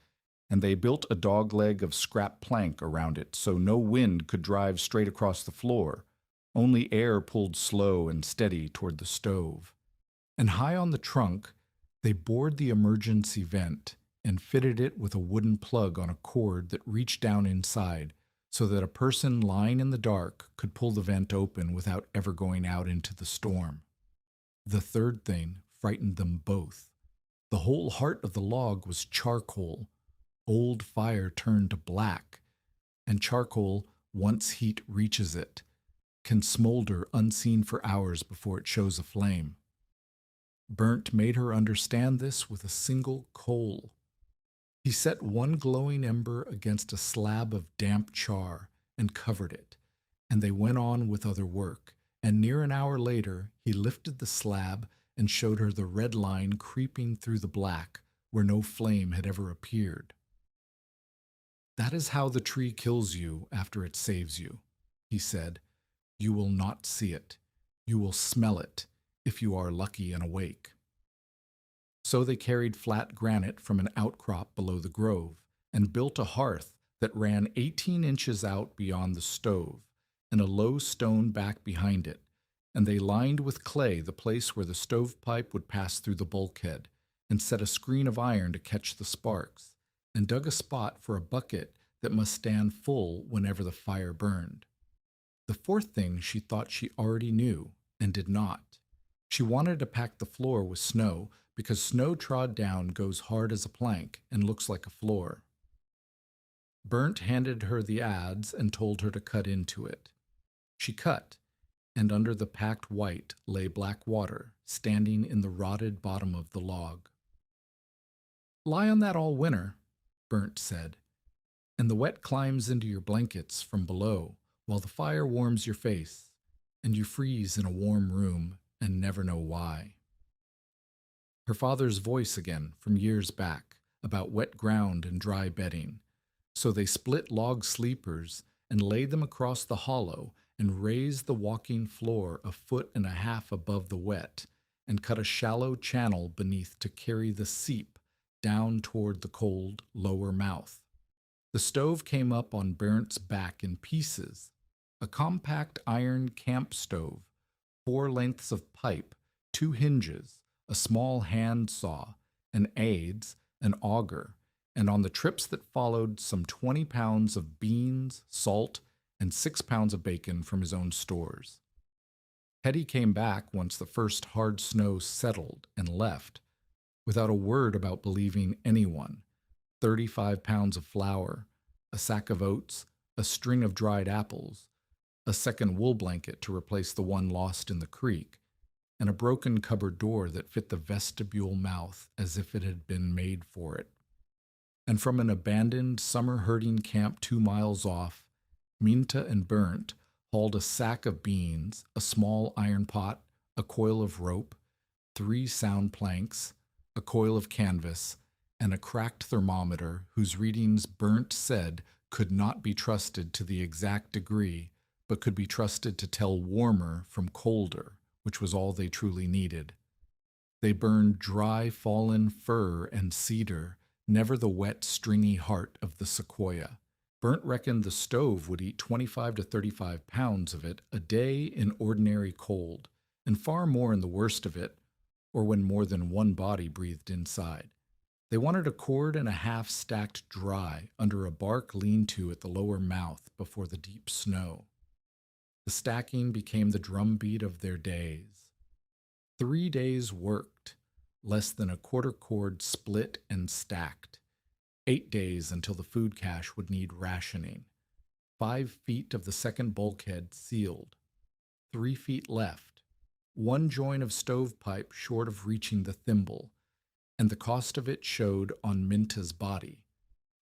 and they built a dogleg of scrap plank around it so no wind could drive straight across the floor. Only air pulled slow and steady toward the stove. And high on the trunk, they bored the emergency vent and fitted it with a wooden plug on a cord that reached down inside so that a person lying in the dark could pull the vent open without ever going out into the storm. The third thing frightened them both. The whole heart of the log was charcoal. Old fire turned to black, and charcoal, once heat reaches it, can smolder unseen for hours before it shows a flame. Burnt made her understand this with a single coal. He set one glowing ember against a slab of damp char and covered it, and they went on with other work, and near an hour later he lifted the slab and showed her the red line creeping through the black where no flame had ever appeared. That is how the tree kills you after it saves you, he said. You will not see it. You will smell it, if you are lucky and awake. So they carried flat granite from an outcrop below the grove and built a hearth that ran 18 inches out beyond the stove and a low stone back behind it, and they lined with clay the place where the stovepipe would pass through the bulkhead and set a screen of iron to catch the sparks, and dug a spot for a bucket that must stand full whenever the fire burned. The fourth thing she thought she already knew and did not. She wanted to pack the floor with snow because snow trod down goes hard as a plank and looks like a floor. Burnt handed her the adze and told her to cut into it. She cut, and under the packed white lay black water standing in the rotted bottom of the log. Lie on that all winter, Burnt said, and the wet climbs into your blankets from below while the fire warms your face, and you freeze in a warm room and never know why. Her father's voice again from years back about wet ground and dry bedding. So they split log sleepers and laid them across the hollow and raised the walking floor 1.5 feet above the wet and cut a shallow channel beneath to carry the seep down toward the cold lower mouth. The stove came up on Burnt's back in pieces, a compact iron camp stove, 4 lengths of pipe, 2 hinges, a small hand saw, an adze, an auger, and on the trips that followed some 20 pounds of beans, salt, and 6 pounds of bacon from his own stores. Hetty came back once the first hard snow settled and left, without a word about believing anyone. 35 pounds of flour, a sack of oats, a string of dried apples, a second wool blanket to replace the one lost in the creek, and a broken cupboard door that fit the vestibule mouth as if it had been made for it. And from an abandoned summer herding camp 2 miles off, Minta and Burnt hauled a sack of beans, a small iron pot, a coil of rope, 3 sound planks, a coil of canvas, and a cracked thermometer whose readings Burnt said could not be trusted to the exact degree, but could be trusted to tell warmer from colder, which was all they truly needed. They burned dry fallen fir and cedar, never the wet, stringy heart of the sequoia. Burnt reckoned the stove would eat 25 to 35 pounds of it a day in ordinary cold, and far more in the worst of it, or when more than one body breathed inside. They wanted a cord and a half stacked dry under a bark lean-to at the lower mouth before the deep snow. The stacking became the drumbeat of their days. 3 days worked, less than a quarter cord split and stacked. 8 days until the food cache would need rationing. 5 feet of the second bulkhead sealed. 3 feet left. 1 joint of stovepipe short of reaching the thimble, and the cost of it showed on Minta's body.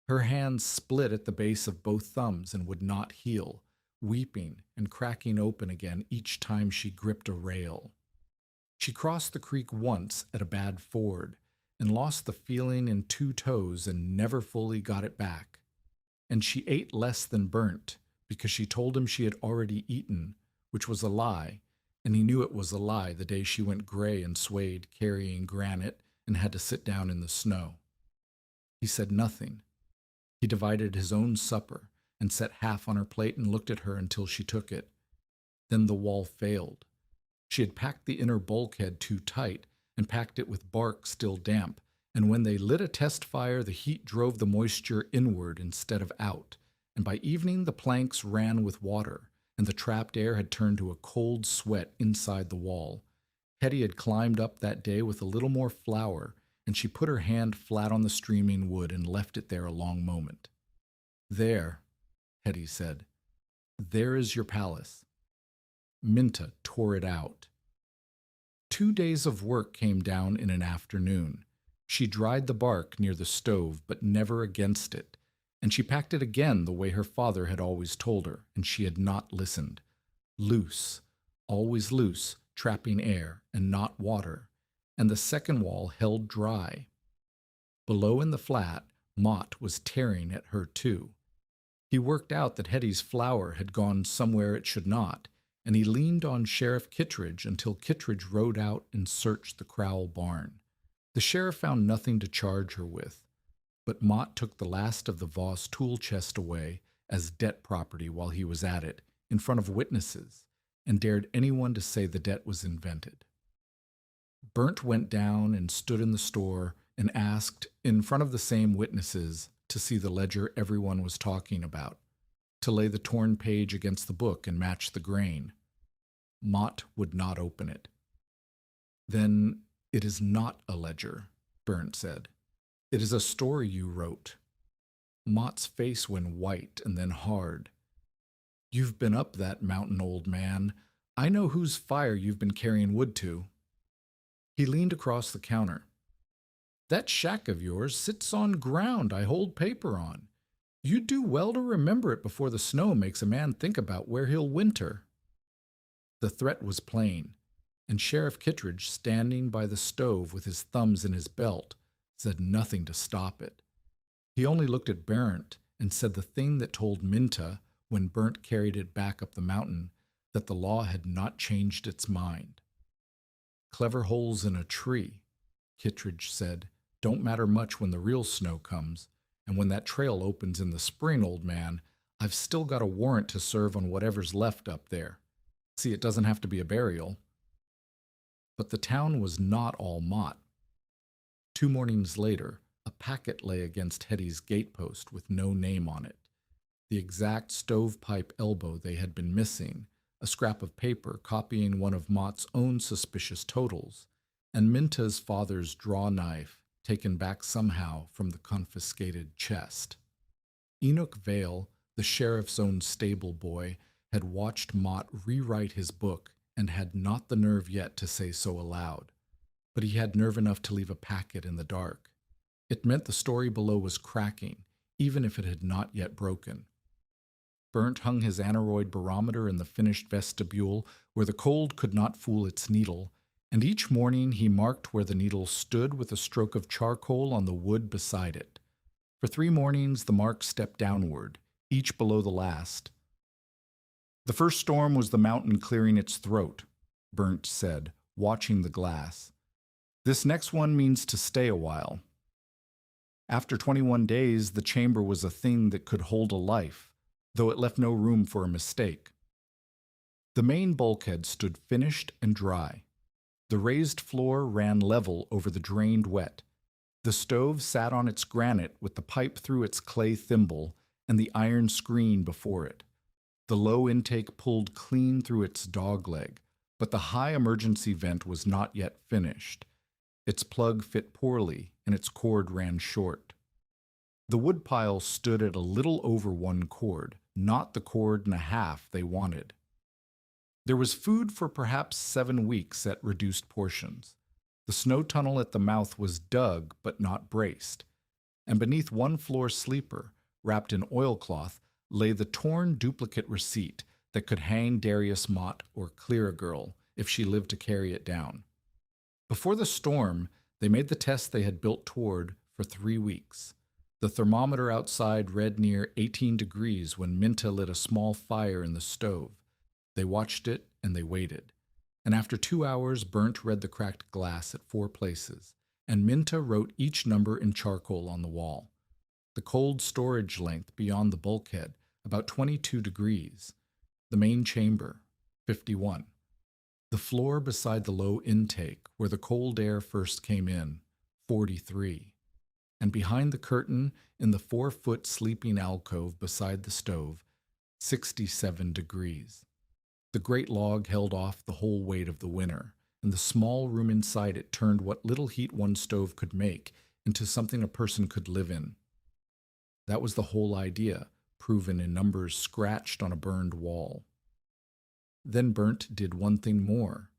Her hands split at the base of both thumbs and would not heal, weeping and cracking open again each time she gripped a rail. She crossed the creek once at a bad ford and lost the feeling in 2 toes and never fully got it back. And she ate less than Burnt because she told him she had already eaten, which was a lie, and he knew it was a lie the day she went gray and swayed carrying granite and had to sit down in the snow. He said nothing. He divided his own supper and set half on her plate and looked at her until she took it. Then the wall failed. She had packed the inner bulkhead too tight and packed it with bark still damp, and when they lit a test fire, the heat drove the moisture inward instead of out, and by evening the planks ran with water, and the trapped air had turned to a cold sweat inside the wall. Hetty had climbed up that day with a little more flour, and she put her hand flat on the streaming wood and left it there a long moment. "There," Hetty said. "There is your palace." Minta tore it out. 2 days of work came down in an afternoon. She dried the bark near the stove, but never against it, and she packed it again the way her father had always told her, and she had not listened. Loose, always loose, trapping air and not water, and the second wall held dry. Below in the flat, Mott was tearing at her too. He worked out that Hetty's flour had gone somewhere it should not, and he leaned on Sheriff Kittredge until Kittredge rode out and searched the Crowell barn. The sheriff found nothing to charge her with, but Mott took the last of the Voss tool chest away as debt property while he was at it, in front of witnesses, and dared anyone to say the debt was invented. Burnt went down and stood in the store and asked, in front of the same witnesses, to see the ledger everyone was talking about, to lay the torn page against the book and match the grain. Mott would not open it. "Then it is not a ledger," Burnt said. "It is a story you wrote." Mott's face went white and then hard. "You've been up that mountain, old man. I know whose fire you've been carrying wood to." He leaned across the counter. "That shack of yours sits on ground I hold paper on. You'd do well to remember it before the snow makes a man think about where he'll winter." The threat was plain, and Sheriff Kittredge, standing by the stove with his thumbs in his belt, said nothing to stop it. He only looked at Burnt and said the thing that told Minta, when Burnt carried it back up the mountain, that the law had not changed its mind. "Clever holes in a tree," Kittredge said, "don't matter much when the real snow comes, and when that trail opens in the spring, old man, I've still got a warrant to serve on whatever's left up there. See, it doesn't have to be a burial." But the town was not all Mott. 2 mornings later, a packet lay against Hetty's gatepost with no name on it. The exact stovepipe elbow they had been missing, a scrap of paper copying one of Mott's own suspicious totals, and Minta's father's draw knife taken back somehow from the confiscated chest. Enoch Vale, the sheriff's own stable boy, had watched Mott rewrite his book and had not the nerve yet to say so aloud. But he had nerve enough to leave a packet in the dark. It meant the story below was cracking, even if it had not yet broken. Burnt hung his aneroid barometer in the finished vestibule where the cold could not fool its needle, and each morning he marked where the needle stood with a stroke of charcoal on the wood beside it. For 3 mornings the mark stepped downward, each below the last. "The first storm was the mountain clearing its throat," Burnt said, watching the glass. "This next one means to stay a while." After 21 days, the chamber was a thing that could hold a life, though it left no room for a mistake. The main bulkhead stood finished and dry. The raised floor ran level over the drained wet. The stove sat on its granite with the pipe through its clay thimble and the iron screen before it. The low intake pulled clean through its dogleg, but the high emergency vent was not yet finished. Its plug fit poorly, and its cord ran short. The woodpile stood at a little over 1 cord, not the 1.5 they wanted. There was food for perhaps 7 weeks at reduced portions. The snow tunnel at the mouth was dug but not braced, and beneath one floor sleeper, wrapped in oilcloth, lay the torn duplicate receipt that could hang Darius Mott or clear a girl if she lived to carry it down. Before the storm, they made the test they had built toward for 3 weeks. The thermometer outside read near 18 degrees when Minta lit a small fire in the stove. They watched it and they waited. And after 2 hours, Burnt read the cracked glass at 4 places, and Minta wrote each number in charcoal on the wall. The cold storage length beyond the bulkhead, about 22 degrees. The main chamber, 51. The floor beside the low intake, where the cold air first came in, 43. And behind the curtain, in the 4-foot sleeping alcove beside the stove, 67 degrees. The great log held off the whole weight of the winter, and the small room inside it turned what little heat one stove could make into something a person could live in. That was the whole idea, proven in numbers scratched on a burned wall. Then Burnt did one thing more.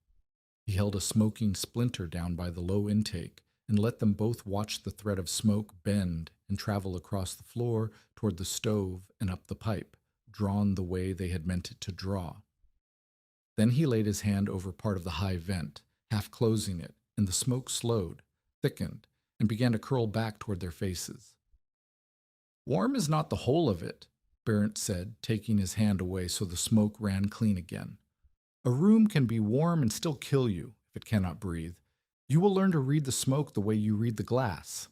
He held a smoking splinter down by the low intake and let them both watch the thread of smoke bend and travel across the floor toward the stove and up the pipe, drawn the way they had meant it to draw. Then he laid his hand over part of the high vent, half closing it, and the smoke slowed, thickened, and began to curl back toward their faces. "Warm is not the whole of it," Barrett said, taking his hand away so the smoke ran clean again. "A room can be warm and still kill you if it cannot breathe. You will learn to read the smoke the way you read the glass."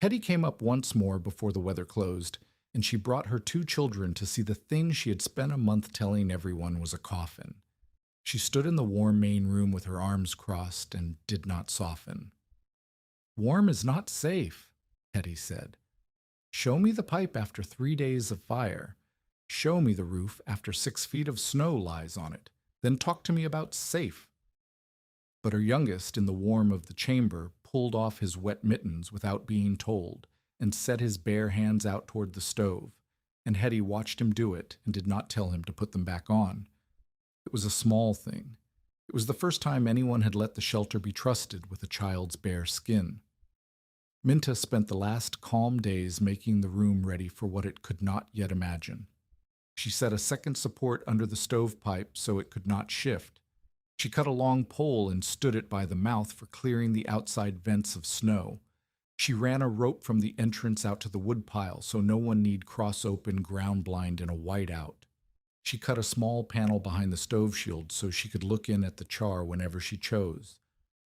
Hetty came up once more before the weather closed, and she brought her 2 children to see the thing she had spent a month telling everyone was a coffin. She stood in the warm main room with her arms crossed and did not soften. "Warm is not safe," Hetty said. "Show me the pipe after 3 days of fire. Show me the roof after 6 feet of snow lies on it. Then talk to me about safe." But her youngest, in the warm of the chamber, pulled off his wet mittens without being told, and set his bare hands out toward the stove, and Hetty watched him do it and did not tell him to put them back on. It was a small thing. It was the first time anyone had let the shelter be trusted with a child's bare skin. Minta spent the last calm days making the room ready for what it could not yet imagine. She set a second support under the stovepipe so it could not shift. She cut a long pole and stood it by the mouth for clearing the outside vents of snow. She ran a rope from the entrance out to the woodpile so no one need cross open ground blind in a whiteout. She cut a small panel behind the stove shield so she could look in at the char whenever she chose.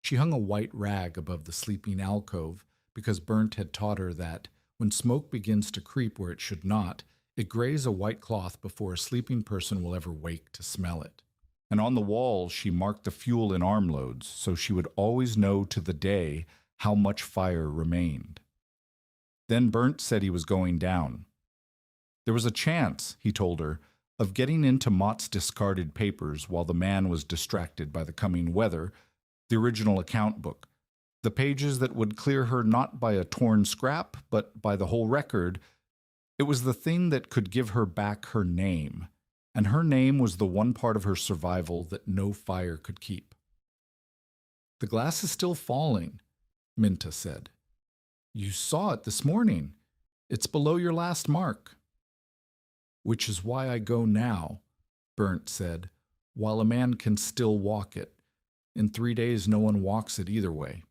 She hung a white rag above the sleeping alcove because Burnt had taught her that, when smoke begins to creep where it should not, it grays a white cloth before a sleeping person will ever wake to smell it. And on the wall she marked the fuel in armloads so she would always know to the day how much fire remained. Then Burnt said he was going down. There was a chance, he told her, of getting into Mott's discarded papers while the man was distracted by the coming weather, the original account book, the pages that would clear her not by a torn scrap, but by the whole record. It was the thing that could give her back her name, and her name was the one part of her survival that no fire could keep. "The glass is still falling," Minta said. "You saw it this morning. It's below your last mark." "Which is why I go now," Burnt said, "while a man can still walk it. In 3 days no one walks it either way."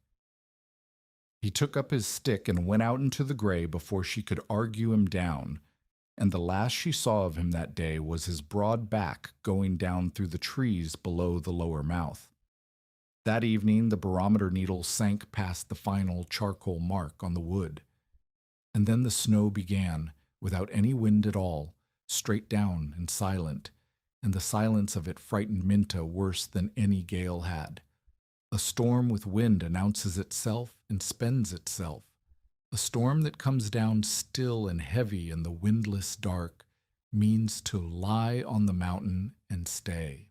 He took up his stick and went out into the gray before she could argue him down, and the last she saw of him that day was his broad back going down through the trees below the lower mouth. That evening the barometer needle sank past the final charcoal mark on the wood, and then the snow began, without any wind at all, straight down and silent, and the silence of it frightened Minta worse than any gale had. A storm with wind announces itself and spends itself. A storm that comes down still and heavy in the windless dark means to lie on the mountain and stay.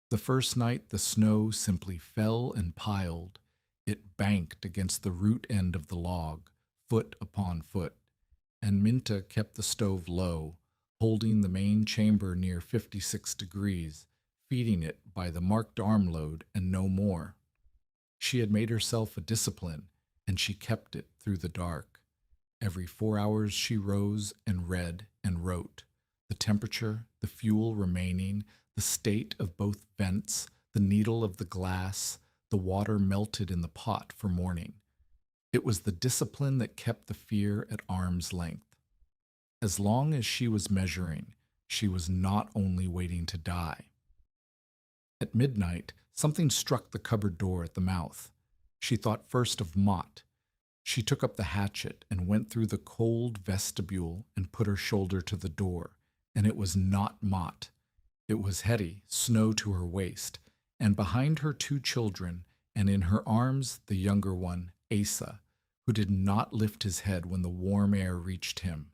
The first night the snow simply fell and piled. It banked against the root end of the log, foot upon foot, and Minta kept the stove low, holding the main chamber near 56 degrees, feeding it by the marked arm load and no more. She had made herself a discipline, and she kept it through the dark. Every 4 hours she rose and read and wrote. The temperature, the fuel remaining, the state of both vents, the needle of the glass, the water melted in the pot for morning. It was the discipline that kept the fear at arm's length. As long as she was measuring, she was not only waiting to die. At midnight, something struck the cupboard door at the mouth. She thought first of Mott. She took up the hatchet and went through the cold vestibule and put her shoulder to the door, and it was not Mott. It was Hetty, snow to her waist, and behind her 2 children, and in her arms the younger one, Asa, who did not lift his head when the warm air reached him.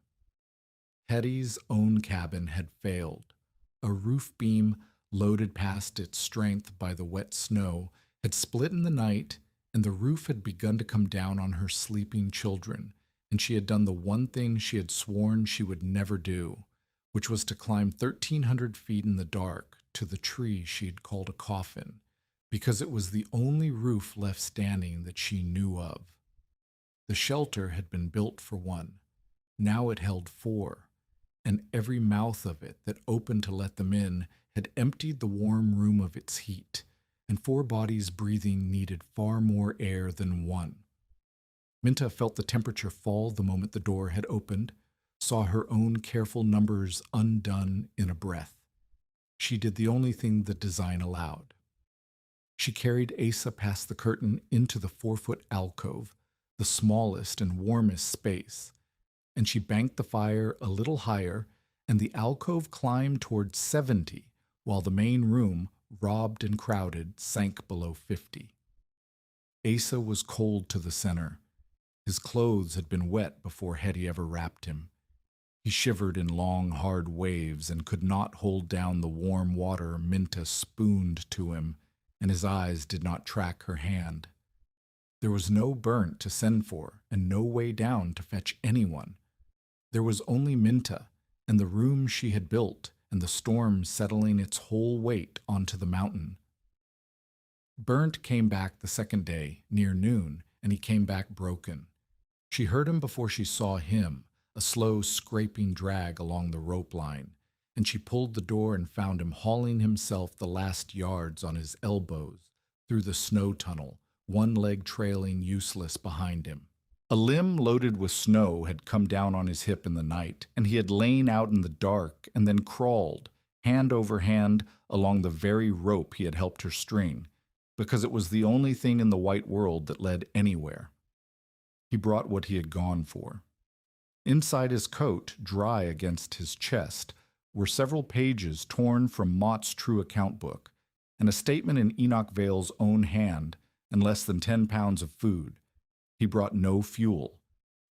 Hetty's own cabin had failed. A roof beam, loaded past its strength by the wet snow, had split in the night, and the roof had begun to come down on her sleeping children, and she had done the one thing she had sworn she would never do, which was to climb 1,300 feet in the dark to the tree she had called a coffin, because it was the only roof left standing that she knew of. The shelter had been built for one. Now it held 4, and every mouth of it that opened to let them in had emptied the warm room of its heat, and 4 bodies breathing needed far more air than one. Minta felt the temperature fall the moment the door had opened, saw her own careful numbers undone in a breath. She did the only thing the design allowed. She carried Asa past the curtain into the 4-foot alcove, the smallest and warmest space, and she banked the fire a little higher, and the alcove climbed toward 70, while the main room, robbed and crowded, sank below 50. Asa was cold to the center. His clothes had been wet before Hetty ever wrapped him. He shivered in long, hard waves and could not hold down the warm water Minta spooned to him, and his eyes did not track her hand. There was no Burnt to send for, and no way down to fetch anyone. There was only Minta, and the room she had built, and the storm settling its whole weight onto the mountain. Burnt came back the second day, near noon, and he came back broken. She heard him before she saw him, a slow scraping drag along the rope line, and she pulled the door and found him hauling himself the last yards on his elbows through the snow tunnel, one leg trailing useless behind him. A limb loaded with snow had come down on his hip in the night, and he had lain out in the dark and then crawled, hand over hand, along the very rope he had helped her string, because it was the only thing in the white world that led anywhere. He brought what he had gone for. Inside his coat, dry against his chest, were several pages torn from Mott's true account book, and a statement in Enoch Vale's own hand, and less than 10 pounds of food. He brought no fuel.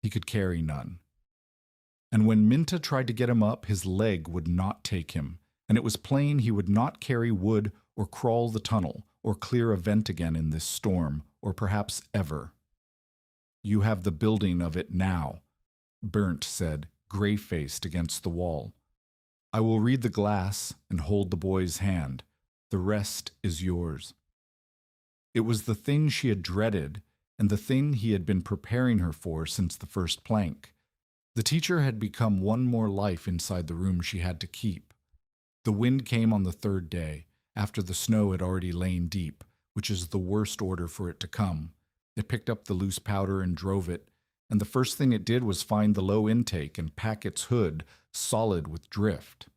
He could carry none. And when Minta tried to get him up, his leg would not take him, and it was plain he would not carry wood or crawl the tunnel or clear a vent again in this storm, or perhaps ever. "You have the building of it now," Burnt said, gray-faced against the wall. I will read the glass and hold the boy's hand. The rest is yours. It was the thing she had dreaded, and the thing he had been preparing her for since the first plank. The teacher had become one more life inside the room she had to keep. The wind came on the third day, after the snow had already lain deep, which is the worst order for it to come. It picked up the loose powder and drove it, and the first thing it did was find the low intake and pack its hood solid with drift.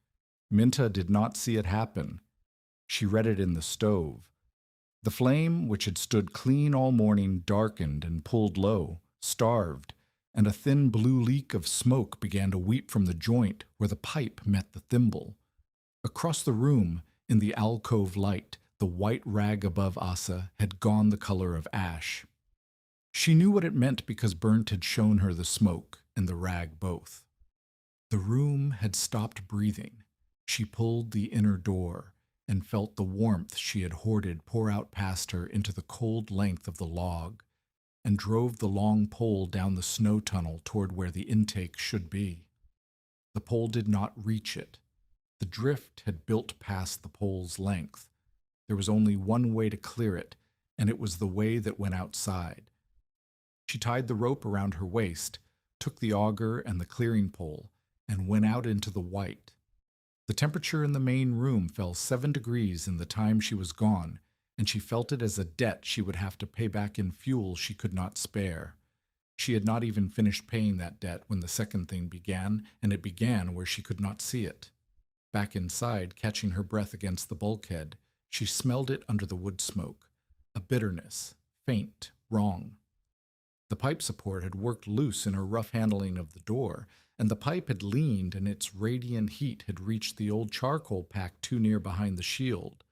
Minta did not see it happen. She read it in the stove. The flame, which had stood clean all morning, darkened and pulled low, starved, and a thin blue leak of smoke began to weep from the joint where the pipe met the thimble. Across the room, in the alcove light, the white rag above Asa had gone the color of ash. She knew what it meant because Burnt had shown her the smoke and the rag both. The room had stopped breathing. She pulled the inner door and felt the warmth she had hoarded pour out past her into the cold length of the log, and drove the long pole down the snow tunnel toward where the intake should be. The pole did not reach it. The drift had built past the pole's length. There was only one way to clear it, and it was the way that went outside. She tied the rope around her waist, took the auger and the clearing pole, and went out into the white. The temperature in the main room fell 7 degrees in the time she was gone, and she felt it as a debt she would have to pay back in fuel she could not spare. She had not even finished paying that debt when the second thing began, and it began where she could not see it. Back inside, catching her breath against the bulkhead, she smelled it under the wood smoke. A bitterness, faint, wrong. The pipe support had worked loose in her rough handling of the door, and the pipe had leaned and its radiant heat had reached the old charcoal pack too near behind the shield.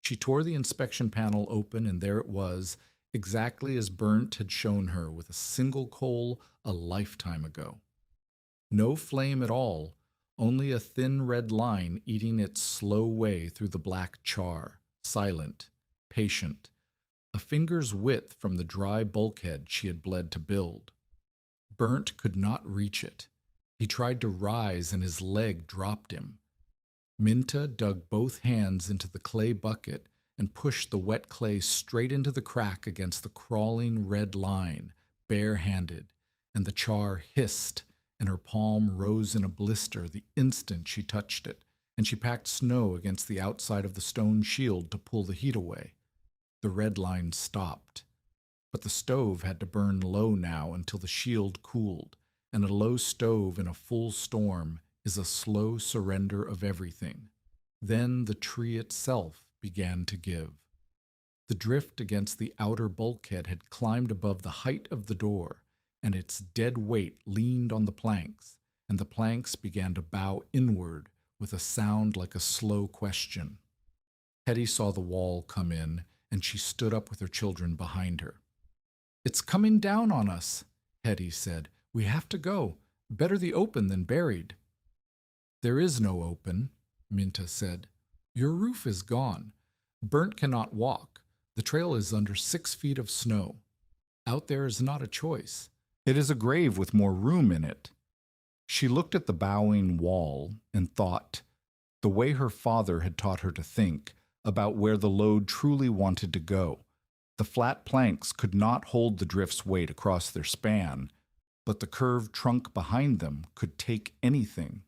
She tore the inspection panel open, and there it was, exactly as Burnt had shown her with a single coal a lifetime ago. No flame at all, only a thin red line eating its slow way through the black char, silent, patient, a finger's width from the dry bulkhead she had bled to build. Burnt could not reach it. He tried to rise, and his leg dropped him. Minta dug both hands into the clay bucket and pushed the wet clay straight into the crack against the crawling red line, bare-handed, and the char hissed, and her palm rose in a blister the instant she touched it, and she packed snow against the outside of the stone shield to pull the heat away. The red line stopped, but the stove had to burn low now until the shield cooled, and a low stove in a full storm is a slow surrender of everything. Then the tree itself began to give. The drift against the outer bulkhead had climbed above the height of the door, and its dead weight leaned on the planks, and the planks began to bow inward with a sound like a slow question. Hetty saw the wall come in, and she stood up with her children behind her. "It's coming down on us," Hetty said. "We have to go. Better the open than buried." "There is no open," Minta said. "Your roof is gone. Burnt cannot walk. The trail is under 6 feet of snow. Out there is not a choice. It is a grave with more room in it." She looked at the bowing wall and thought, the way her father had taught her to think, about where the load truly wanted to go. The flat planks could not hold the drift's weight across their span, but the curved trunk behind them could take anything.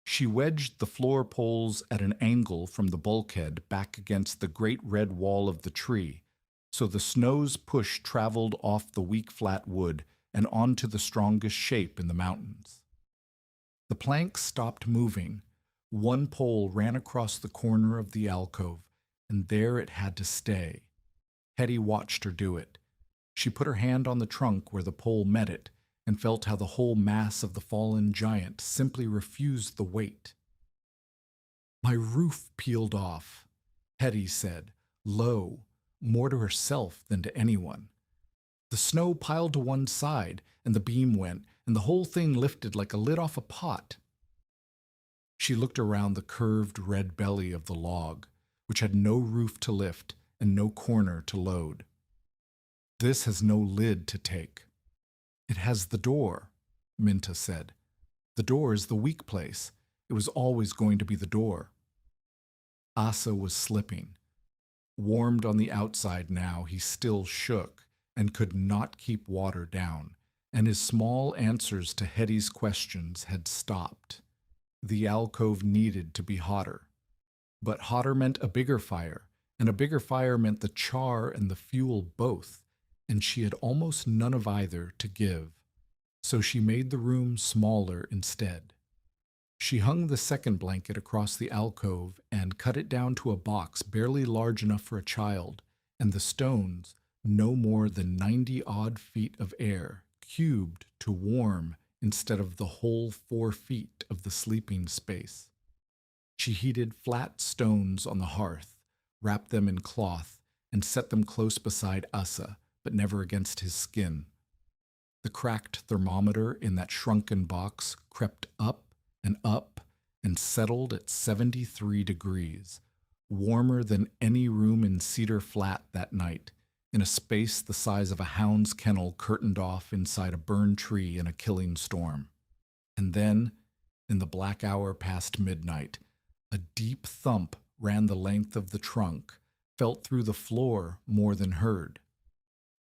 She wedged the floor poles at an angle from the bulkhead back against the great red wall of the tree, so the snow's push traveled off the weak flat wood and onto the strongest shape in the mountains. The planks stopped moving. One pole ran across the corner of the alcove, and there it had to stay. Hetty watched her do it. She put her hand on the trunk where the pole met it, and felt how the whole mass of the fallen giant simply refused the weight. "My roof peeled off," Hetty said, low, more to herself than to anyone. The snow piled to one side, and the beam went, and the whole thing lifted like a lid off a pot. She looked around the curved red belly of the log, which had no roof to lift and no corner to load. "This has no lid to take." "It has the door," Minta said. "The door is the weak place. It was always going to be the door. Asa was slipping. Warmed on the outside now, he still shook and could not keep water down, and his small answers to Hetty's questions had stopped. The alcove needed to be hotter. But hotter meant a bigger fire, and a bigger fire meant the char and the fuel both, and she had almost none of either to give. So she made the room smaller instead. She hung the second blanket across the alcove and cut it down to a box barely large enough for a child, and the stones, no more than 90-odd feet of air, cubed to warm instead of the whole 4 feet of the sleeping space. She heated flat stones on the hearth, wrapped them in cloth, and set them close beside Asa, but never against his skin. The cracked thermometer in that shrunken box crept up and settled at 73 degrees, warmer than any room in Cedar Flat that night, in a space the size of a hound's kennel curtained off inside a burned tree in a killing storm. And then, in the black hour past midnight, a deep thump ran the length of the trunk, felt through the floor more than heard.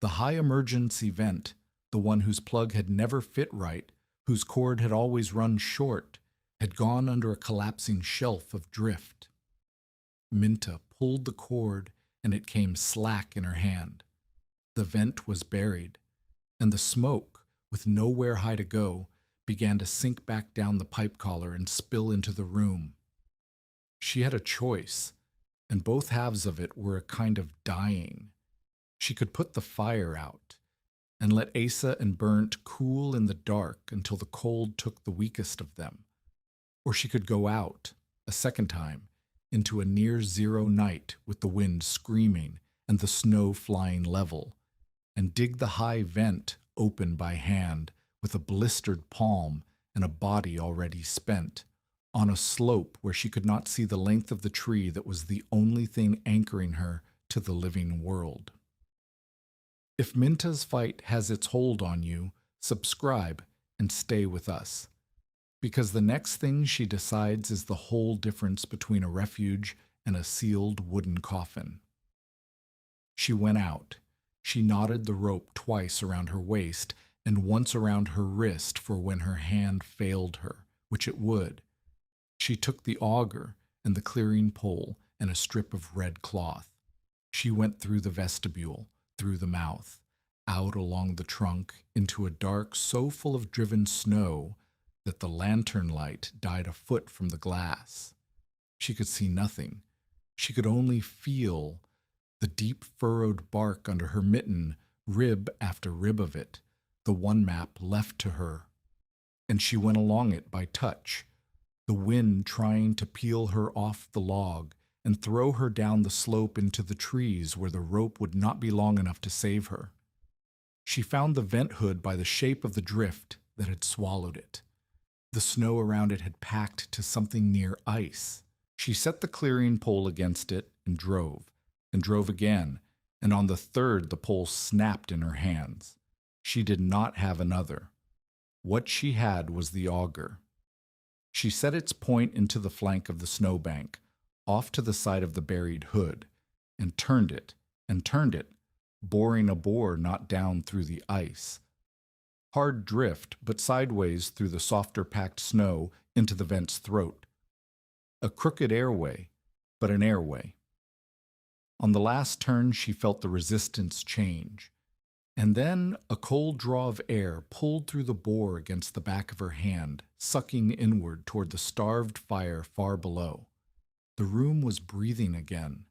The high-emergency vent, the one whose plug had never fit right, whose cord had always run short, had gone under a collapsing shelf of drift. Minta pulled the cord, and it came slack in her hand. The vent was buried, and the smoke, with nowhere high to go, began to sink back down the pipe collar and spill into the room. She had a choice, and both halves of it were a kind of dying. She could put the fire out, and let Asa and Burnt cool in the dark until the cold took the weakest of them. Or she could go out, a second time, into a near-zero night with the wind screaming and the snow flying level, and dig the high vent open by hand with a blistered palm and a body already spent, on a slope where she could not see the length of the tree that was the only thing anchoring her to the living world. If Minta's fight has its hold on you, subscribe and stay with us. Because the next thing she decides is the whole difference between a refuge and a sealed wooden coffin. She went out. She knotted the rope twice around her waist and once around her wrist for when her hand failed her, which it would. She took the auger and the clearing pole and a strip of red cloth. She went through the vestibule, through the mouth, out along the trunk into a dark so full of driven snow that the lantern light died a foot from the glass. She could see nothing. She could only feel the deep furrowed bark under her mitten, rib after rib of it, the one map left to her. And she went along it by touch, the wind trying to peel her off the log and throw her down the slope into the trees where the rope would not be long enough to save her. She found the vent hood by the shape of the drift that had swallowed it. The snow around it had packed to something near ice. She set the clearing pole against it and drove again, and on the third the pole snapped in her hands. She did not have another. What she had was the auger. She set its point into the flank of the snowbank, off to the side of the buried hood, and turned it, boring a bore not down through the ice. Hard drift, but sideways through the softer packed snow into the vent's throat. A crooked airway, but an airway. On the last turn she felt the resistance change, and then a cold draw of air pulled through the bore against the back of her hand, sucking inward toward the starved fire far below. The room was breathing again.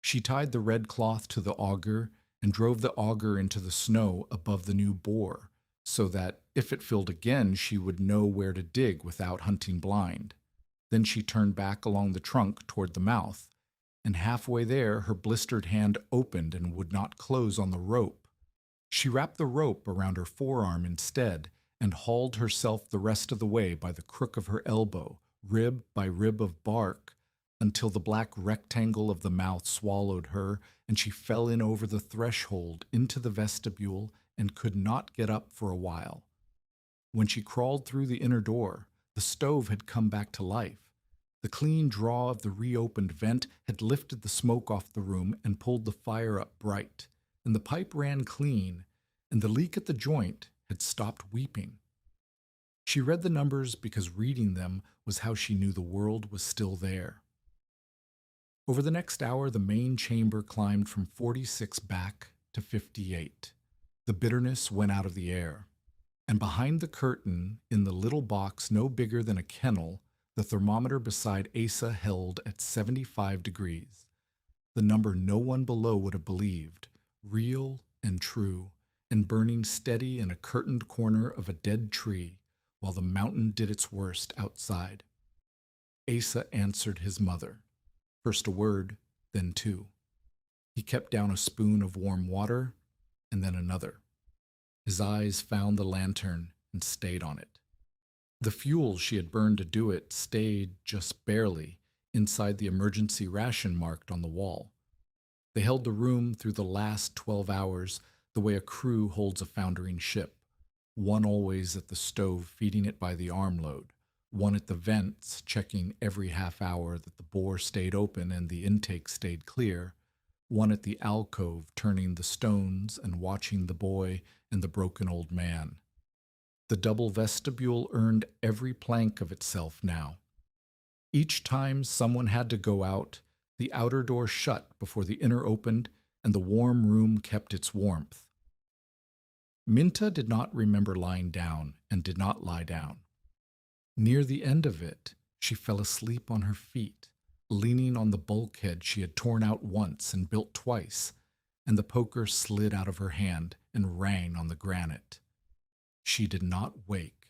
She tied the red cloth to the auger and drove the auger into the snow above the new bore, so that, if it filled again, she would know where to dig without hunting blind. Then she turned back along the trunk toward the mouth, and halfway there her blistered hand opened and would not close on the rope. She wrapped the rope around her forearm instead, and hauled herself the rest of the way by the crook of her elbow, rib by rib of bark, until the black rectangle of the mouth swallowed her, and she fell in over the threshold into the vestibule and could not get up for a while. When she crawled through the inner door, The stove had come back to life. The clean draw of the reopened vent had lifted the smoke off the room and pulled the fire up bright, and the pipe ran clean, and the leak at the joint had stopped weeping. She read the numbers because reading them was how she knew the world was still there. Over the next hour, the main chamber climbed from 46 back to 58. The bitterness went out of the air. And behind the curtain, in the little box no bigger than a kennel, the thermometer beside Asa held at 75 degrees. The number no one below would have believed, real and true, and burning steady in a curtained corner of a dead tree, while the mountain did its worst outside. Asa answered his mother. First a word, then two. He kept down a spoon of warm water, and then another. His eyes found the lantern and stayed on it. The fuel she had burned to do it stayed just barely inside the emergency ration marked on the wall. They held the room through the last 12 hours the way a crew holds a foundering ship, one always at the stove feeding it by the armload, one at the vents checking every half hour that the bore stayed open and the intake stayed clear, one at the alcove turning the stones and watching the boy and the broken old man. The double vestibule earned every plank of itself now. Each time someone had to go out, the outer door shut before the inner opened, and the warm room kept its warmth. Minta did not remember lying down and did not lie down. Near the end of it, she fell asleep on her feet, leaning on the bulkhead she had torn out once and built twice, and the poker slid out of her hand and rang on the granite. She did not wake.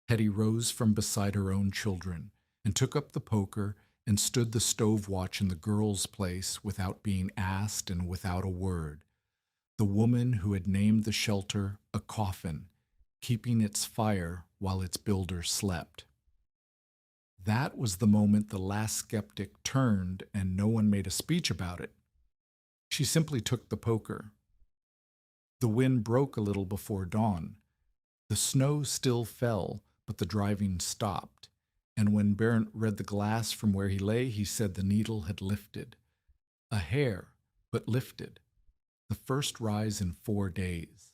Hetty rose from beside her own children and took up the poker and stood the stove watch in the girls' place without being asked and without a word. The woman who had named the shelter a coffin, keeping its fire while its builder slept. That was the moment the last skeptic turned and no one made a speech about it. She simply took the poker. The wind broke a little before dawn. The snow still fell, but the driving stopped, and when Bernd read the glass from where he lay, he said the needle had lifted. A hair, but lifted. The first rise in 4 days.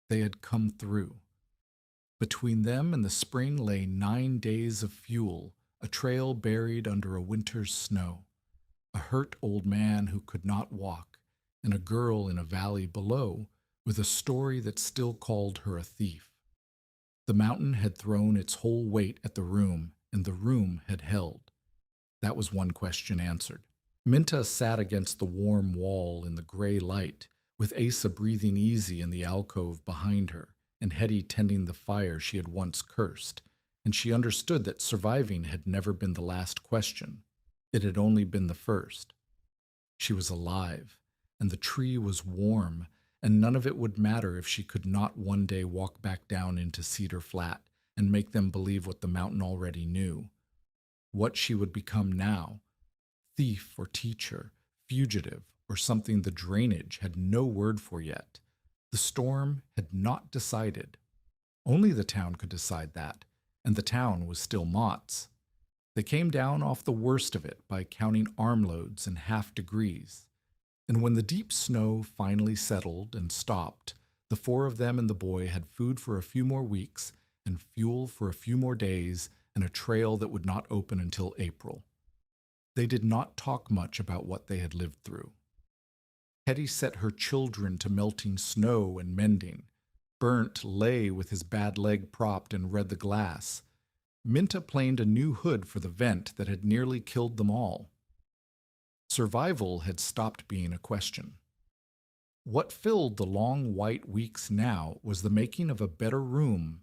They had come through. Between them and the spring lay 9 days of fuel, a trail buried under a winter's snow, a hurt old man who could not walk, and a girl in a valley below with a story that still called her a thief. The mountain had thrown its whole weight at the room, and the room had held. That was one question answered. Minta sat against the warm wall in the gray light, with Asa breathing easy in the alcove behind her, and Hetty tending the fire she had once cursed, and she understood that surviving had never been the last question. It had only been the first. She was alive, and the tree was warm, and none of it would matter if she could not one day walk back down into Cedar Flat and make them believe what the mountain already knew. What she would become now, thief or teacher, fugitive, or something the drainage had no word for yet. The storm had not decided. Only the town could decide that, and the town was still Mott's. They came down off the worst of it by counting armloads and half degrees. And when the deep snow finally settled and stopped, the 4 of them and the boy had food for a few more weeks and fuel for a few more days and a trail that would not open until April. They did not talk much about what they had lived through. Hetty set her children to melting snow and mending. Bernd lay with his bad leg propped and read the glass. Minta planed a new hood for the vent that had nearly killed them all. Survival had stopped being a question. What filled the long white weeks now was the making of a better room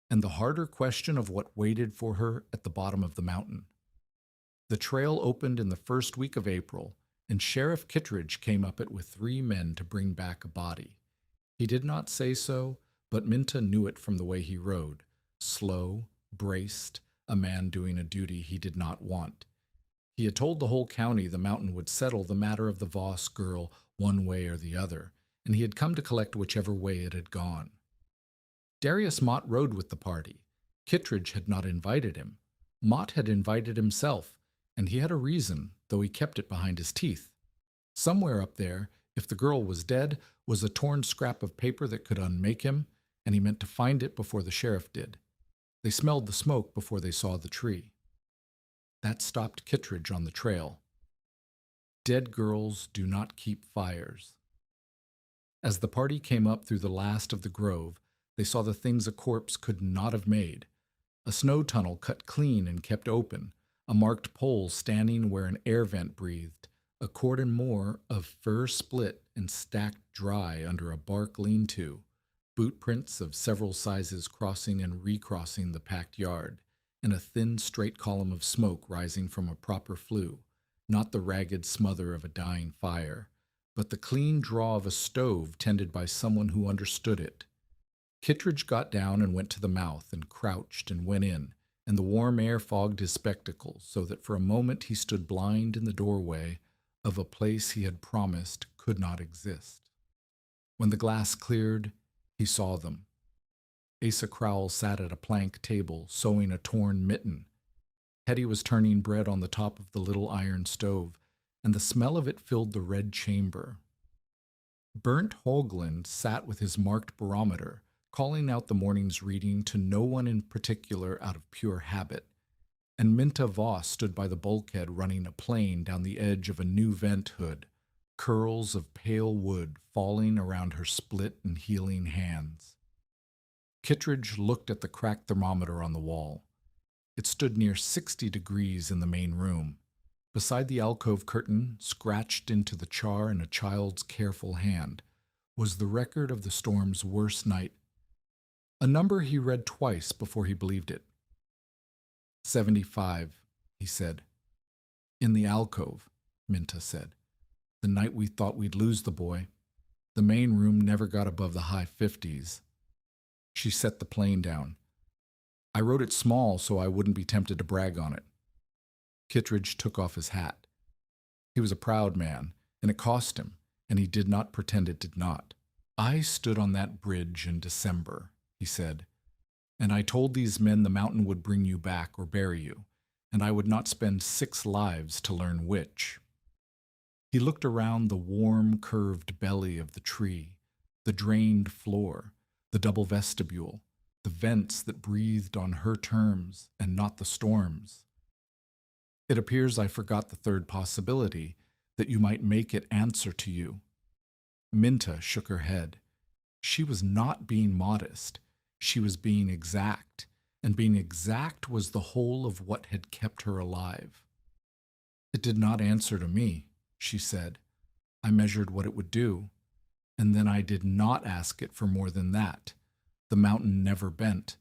and the harder question of what waited for her at the bottom of the mountain. The trail opened in the first week of April, and Sheriff Kittredge came up it with 3 men to bring back a body. He did not say so, but Minta knew it from the way he rode, slow, braced, a man doing a duty he did not want. He had told the whole county the mountain would settle the matter of the Voss girl one way or the other, and he had come to collect whichever way it had gone. Darius Mott rode with the party. Kittredge had not invited him. Mott had invited himself, and he had a reason, though he kept it behind his teeth. Somewhere up there, if the girl was dead, was a torn scrap of paper that could unmake him, and he meant to find it before the sheriff did. They smelled the smoke before they saw the tree. That stopped Kittredge on the trail. Dead girls do not keep fires. As the party came up through the last of the grove, they saw the things a corpse could not have made. A snow tunnel cut clean and kept open, a marked pole standing where an air vent breathed, a cord and more of fur split and stacked dry under a bark lean-to, boot prints of several sizes crossing and recrossing the packed yard, and a thin, straight column of smoke rising from a proper flue, not the ragged smother of a dying fire, but the clean draw of a stove tended by someone who understood it. Kittredge got down and went to the mouth and crouched and went in, and the warm air fogged his spectacles so that for a moment he stood blind in the doorway of a place he had promised could not exist. When the glass cleared, he saw them. Asa Crowell sat at a plank table, sewing a torn mitten. Hetty was turning bread on the top of the little iron stove, and the smell of it filled the red chamber. Burnt Hoagland sat with his marked barometer, calling out the morning's reading to no one in particular out of pure habit, and Minta Voss stood by the bulkhead running a plane down the edge of a new vent hood, curls of pale wood falling around her split and healing hands. Kittredge looked at the cracked thermometer on the wall. It stood near 60 degrees in the main room. Beside the alcove curtain, scratched into the char in a child's careful hand, was the record of the storm's worst night, a number he read twice before he believed it. 75, he said. In the alcove, Minta said. The night we thought we'd lose the boy. The main room never got above the high 50s. She set the plane down. I wrote it small so I wouldn't be tempted to brag on it. Kittredge took off his hat. He was a proud man, and it cost him, and he did not pretend it did not. I stood on that bridge in December, he said, and I told these men the mountain would bring you back or bury you, and I would not spend 6 lives to learn which. He looked around the warm, curved belly of the tree, the drained floor, the double vestibule, the vents that breathed on her terms and not the storm's. It appears I forgot the third possibility, that you might make it answer to you. Minta shook her head. She was not being modest. She was being exact, and being exact was the whole of what had kept her alive. It did not answer to me, she said. I measured what it would do, and then I did not ask it for more than that. The mountain never bent.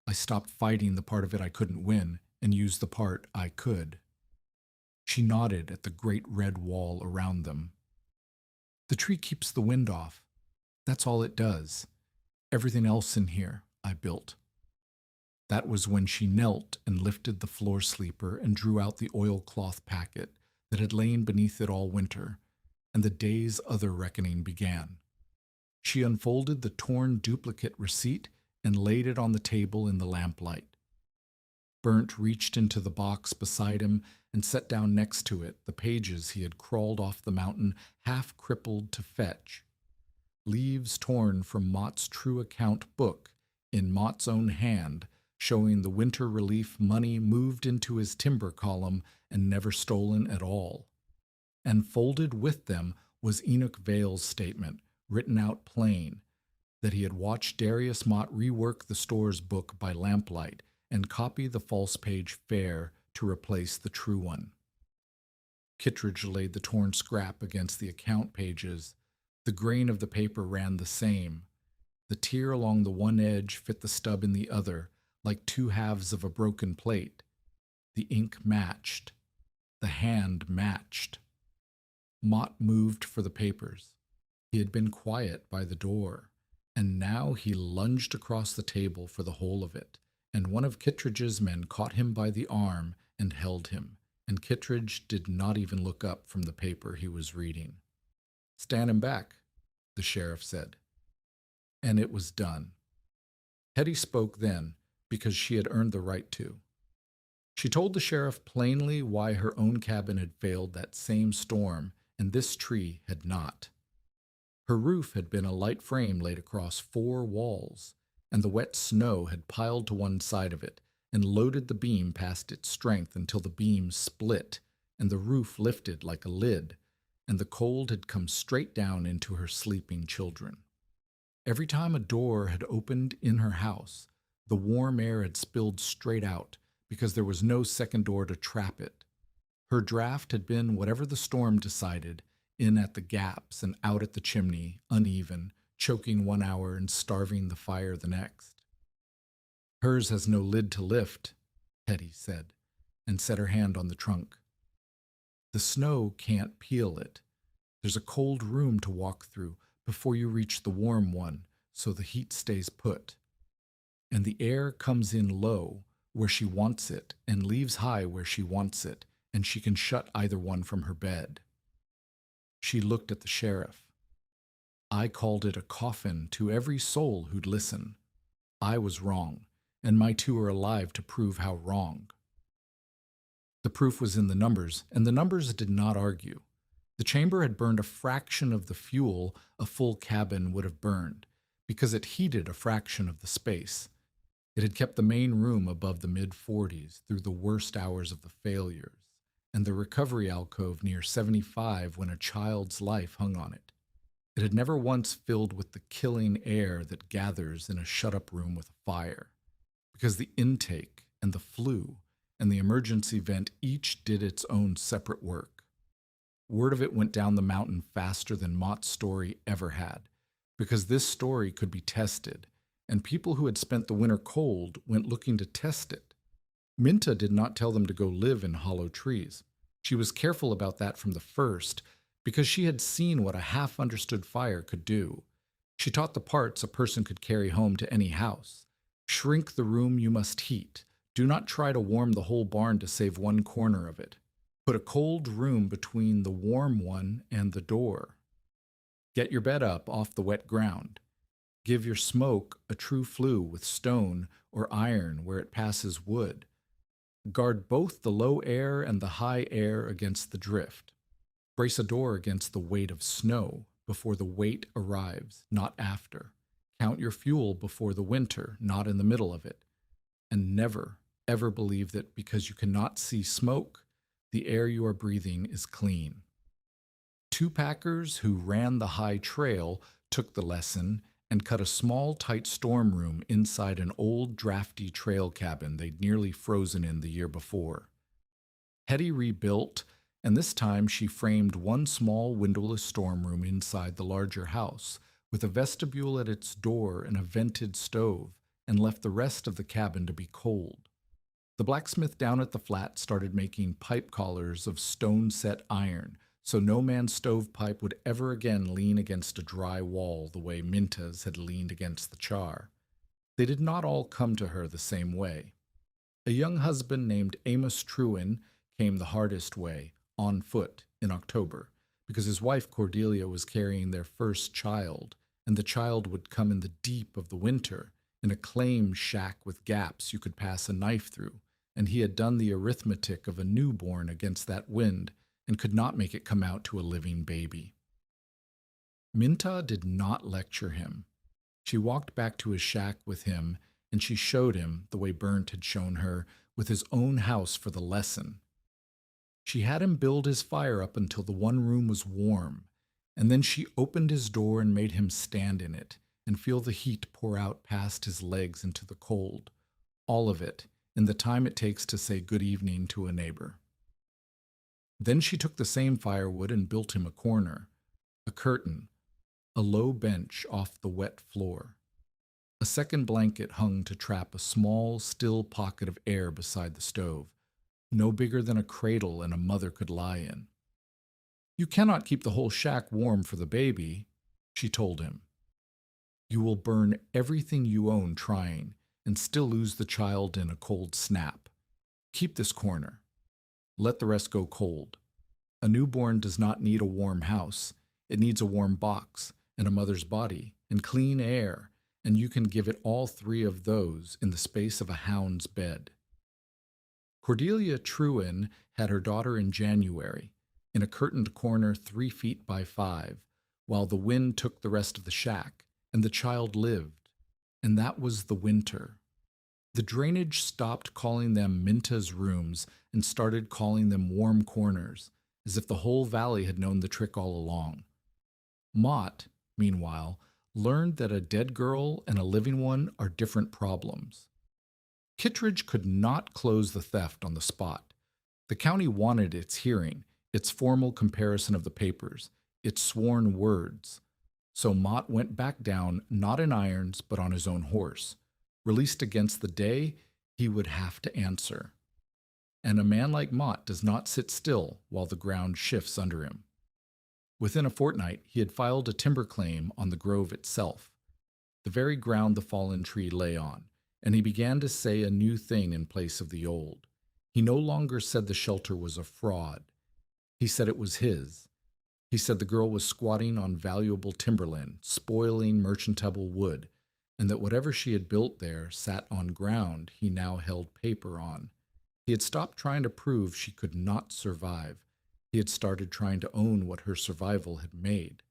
I stopped fighting the part of it I couldn't win and used the part I could. She nodded at the great red wall around them. The tree keeps the wind off. That's all it does. Everything else in here I built. That was when she knelt and lifted the floor sleeper and drew out the oilcloth packet that had lain beneath it all winter, and the day's other reckoning began. She unfolded the torn duplicate receipt and laid it on the table in the lamplight. Burnt reached into the box beside him and set down next to it the pages he had crawled off the mountain, half crippled, to fetch. Leaves torn from Mott's true account book, in Mott's own hand, showing the winter relief money moved into his timber column and never stolen at all. And folded with them was Enoch Vale's statement, written out plain, that he had watched Darius Mott rework the store's book by lamplight and copy the false page fair to replace the true one. Kittredge laid the torn scrap against the account pages. The grain of the paper ran the same. The tear along the one edge fit the stub in the other, like 2 halves of a broken plate. The ink matched. The hand matched. Mott moved for the papers. He had been quiet by the door, and now he lunged across the table for the whole of it, and one of Kittredge's men caught him by the arm and held him, and Kittredge did not even look up from the paper he was reading. "Stand him back," the sheriff said. And it was done. Hetty spoke then, because she had earned the right to. She told the sheriff plainly why her own cabin had failed that same storm and this tree had not. Her roof had been a light frame laid across 4 walls, and the wet snow had piled to one side of it and loaded the beam past its strength until the beam split and the roof lifted like a lid, and the cold had come straight down into her sleeping children. Every time a door had opened in her house, the warm air had spilled straight out because there was no second door to trap it. Her draft had been whatever the storm decided, in at the gaps and out at the chimney, uneven, choking 1 hour and starving the fire the next. Hers has no lid to lift, Hetty said, and set her hand on the trunk. The snow can't peel it. There's a cold room to walk through before you reach the warm one, so the heat stays put. And the air comes in low, where she wants it, and leaves high where she wants it, and she can shut either one from her bed. She looked at the sheriff. I called it a coffin to every soul who'd listen. I was wrong, and my 2 are alive to prove how wrong. The proof was in the numbers, and the numbers did not argue. The chamber had burned a fraction of the fuel a full cabin would have burned, because it heated a fraction of the space. It had kept the main room above the mid-40s through the worst hours of the failures, and the recovery alcove near 75 when a child's life hung on it. It had never once filled with the killing air that gathers in a shut-up room with a fire, because the intake and the flue and the emergency vent each did its own separate work. Word of it went down the mountain faster than Mott's story ever had, because this story could be tested, and people who had spent the winter cold went looking to test it. Minta did not tell them to go live in hollow trees. She was careful about that from the first, because she had seen what a half-understood fire could do. She taught the parts a person could carry home to any house. Shrink the room you must heat. Do not try to warm the whole barn to save one corner of it. Put a cold room between the warm one and the door. Get your bed up off the wet ground. Give your smoke a true flue with stone or iron where it passes wood. Guard both the low air and the high air against the drift. Brace a door against the weight of snow before the weight arrives, not after. Count your fuel before the winter, not in the middle of it. And never, ever believe that because you cannot see smoke, the air you are breathing is clean. 2 packers who ran the high trail took the lesson and cut a small, tight storm room inside an old, drafty trail cabin they'd nearly frozen in the year before. Hetty rebuilt, and this time she framed one small, windowless storm room inside the larger house, with a vestibule at its door and a vented stove, and left the rest of the cabin to be cold. The blacksmith down at the flat started making pipe collars of stone-set iron, so no man's stovepipe would ever again lean against a dry wall the way Minta's had leaned against the char. They did not all come to her the same way. A young husband named Amos Trewin came the hardest way, on foot, in October, because his wife Cordelia was carrying their first child, and the child would come in the deep of the winter, in a claim shack with gaps you could pass a knife through, and he had done the arithmetic of a newborn against that wind, and could not make it come out to a living baby. Minta did not lecture him. She walked back to his shack with him, and she showed him, the way Burnt had shown her, with his own house for the lesson. She had him build his fire up until the one room was warm, and then she opened his door and made him stand in it, and feel the heat pour out past his legs into the cold, all of it, in the time it takes to say good evening to a neighbor. Then she took the same firewood and built him a corner, a curtain, a low bench off the wet floor. A second blanket hung to trap a small, still pocket of air beside the stove, no bigger than a cradle and a mother could lie in. You cannot keep the whole shack warm for the baby, she told him. You will burn everything you own trying, and still lose the child in a cold snap. Keep this corner. Let the rest go cold. A newborn does not need a warm house. It needs a warm box, and a mother's body, and clean air, and you can give it all three of those in the space of a hound's bed. Cordelia Trewin had her daughter in January, in a curtained corner 3 feet by 5, while the wind took the rest of the shack, and the child lived, and that was the winter. The drainage stopped calling them Minta's rooms and started calling them warm corners, as if the whole valley had known the trick all along. Mott, meanwhile, learned that a dead girl and a living one are different problems. Kittredge could not close the theft on the spot. The county wanted its hearing, its formal comparison of the papers, its sworn words. So Mott went back down, not in irons, but on his own horse. Released against the day, he would have to answer. And a man like Mott does not sit still while the ground shifts under him. Within a fortnight, he had filed a timber claim on the grove itself, the very ground the fallen tree lay on, and he began to say a new thing in place of the old. He no longer said the shelter was a fraud. He said it was his. He said the girl was squatting on valuable timberland, spoiling merchantable wood, and that whatever she had built there sat on ground he now held paper on. He had stopped trying to prove she could not survive. He had started trying to own what her survival had made.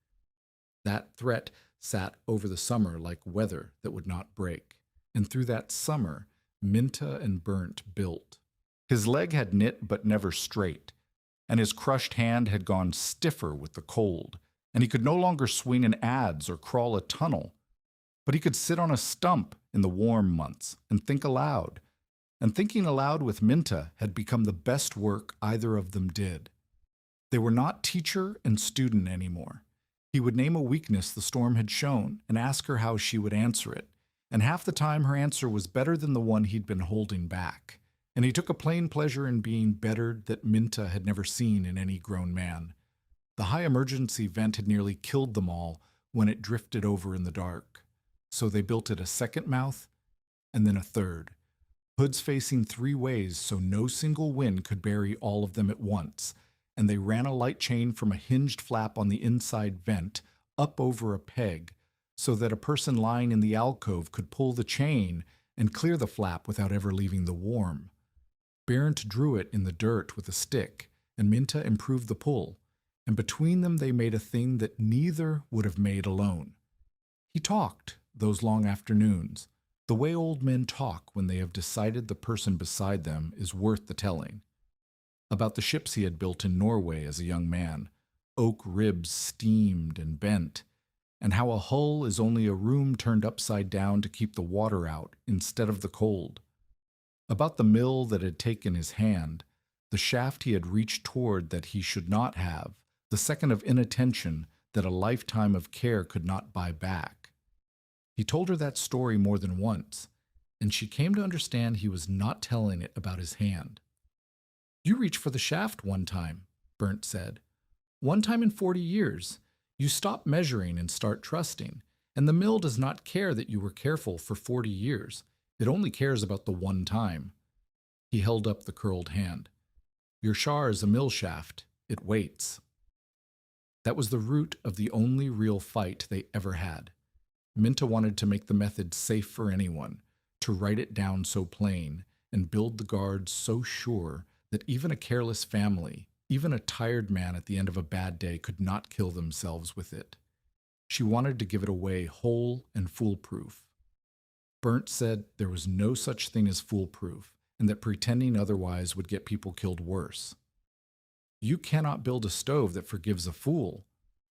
That threat sat over the summer like weather that would not break. And through that summer, Minta and Burnt built. His leg had knit but never straight, and his crushed hand had gone stiffer with the cold, and he could no longer swing an adze or crawl a tunnel. But he could sit on a stump in the warm months and think aloud. And thinking aloud with Minta had become the best work either of them did. They were not teacher and student anymore. He would name a weakness the storm had shown and ask her how she would answer it. And half the time her answer was better than the one he'd been holding back. And he took a plain pleasure in being bettered that Minta had never seen in any grown man. The high emergency vent had nearly killed them all when it drifted over in the dark. So they built it a second mouth and then a third. Hoods facing 3 ways so no single wind could bury all of them at once, and they ran a light chain from a hinged flap on the inside vent up over a peg so that a person lying in the alcove could pull the chain and clear the flap without ever leaving the warm. Barent drew it in the dirt with a stick, and Minta improved the pull, and between them they made a thing that neither would have made alone. He talked those long afternoons, the way old men talk when they have decided the person beside them is worth the telling. About the ships he had built in Norway as a young man, oak ribs steamed and bent, and how a hull is only a room turned upside down to keep the water out instead of the cold. About the mill that had taken his hand, the shaft he had reached toward that he should not have, the second of inattention that a lifetime of care could not buy back. He told her that story more than once, and she came to understand he was not telling it about his hand. "You reached for the shaft one time," Burnt said. "One time in 40 years. You stop measuring and start trusting, and the mill does not care that you were careful for 40 years. It only cares about the one time." He held up the curled hand. "Your char is a mill shaft. It waits." That was the root of the only real fight they ever had. Minta wanted to make the method safe for anyone, to write it down so plain, and build the guards so sure that even a careless family, even a tired man at the end of a bad day could not kill themselves with it. She wanted to give it away whole and foolproof. Burnt said there was no such thing as foolproof, and that pretending otherwise would get people killed worse. "You cannot build a stove that forgives a fool,"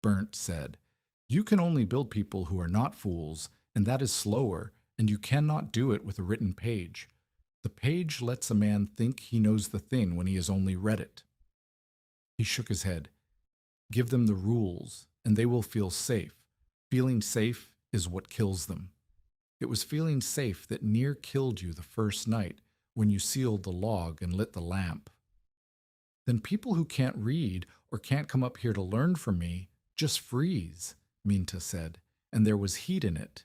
Burnt said. "You can only build people who are not fools, and that is slower, and you cannot do it with a written page. The page lets a man think he knows the thing when he has only read it." He shook his head. "Give them the rules, and they will feel safe. Feeling safe is what kills them. It was feeling safe that near killed you the first night when you sealed the log and lit the lamp." "Then people who can't read or can't come up here to learn from me just freeze," Minta said, "and there was heat in it.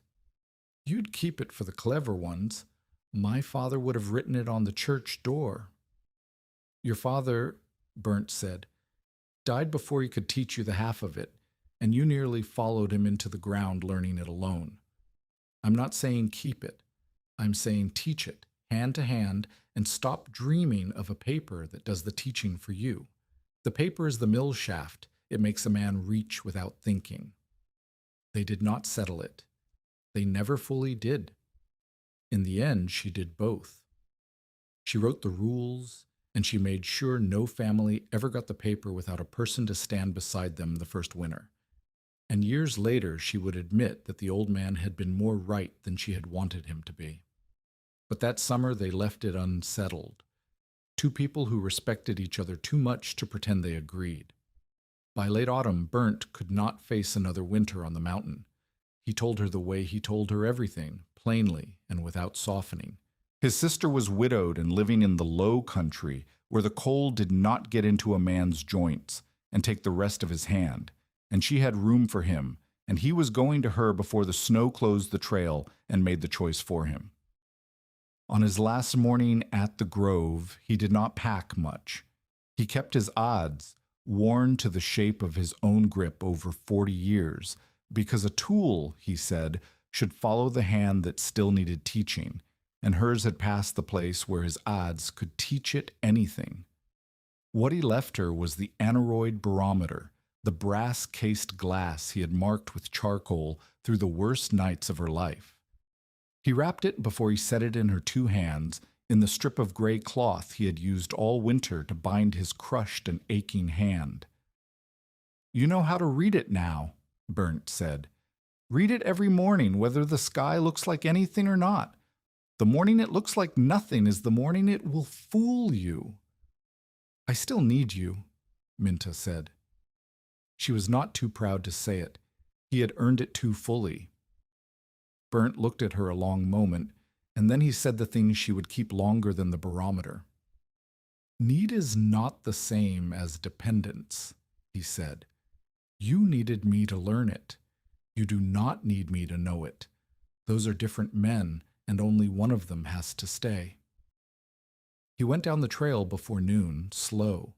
You'd keep it for the clever ones. My father would have written it on the church door." "Your father," Burnt said, "died before he could teach you the half of it, and you nearly followed him into the ground learning it alone." I'm not saying keep it. I'm saying teach it, hand to hand, and stop dreaming of a paper that does the teaching for you. The paper is the mill shaft. It makes a man reach without thinking. They did not settle it. They never fully did. In the end, she did both. She wrote the rules, and she made sure no family ever got the paper without a person to stand beside them the first winter. And years later, she would admit that the old man had been more right than she had wanted him to be. But that summer, they left it unsettled. Two people who respected each other too much to pretend they agreed. By late autumn, Burnt could not face another winter on the mountain. He told her the way he told her everything, plainly and without softening. His sister was widowed and living in the low country, where the cold did not get into a man's joints and take the rest of his hand, and she had room for him, and he was going to her before the snow closed the trail and made the choice for him. On his last morning at the Grove, he did not pack much. He kept his odds, worn to the shape of his own grip over 40 years, because a tool, he said, should follow the hand that still needed teaching, and hers had passed the place where his odds could teach it anything. What he left her was the aneroid barometer, the brass-cased glass he had marked with charcoal through the worst nights of her life. He wrapped it before he set it in her two hands in the strip of gray cloth he had used all winter to bind his crushed and aching hand. "You know how to read it now," Burnt said. "Read it every morning, whether the sky looks like anything or not. The morning it looks like nothing is the morning it will fool you." "I still need you," Minta said. She was not too proud to say it. He had earned it too fully. Burnt looked at her a long moment, and then he said the thing she would keep longer than the barometer. "Need is not the same as dependence," he said. "You needed me to learn it. You do not need me to know it. Those are different men, and only one of them has to stay." He went down the trail before noon, slow.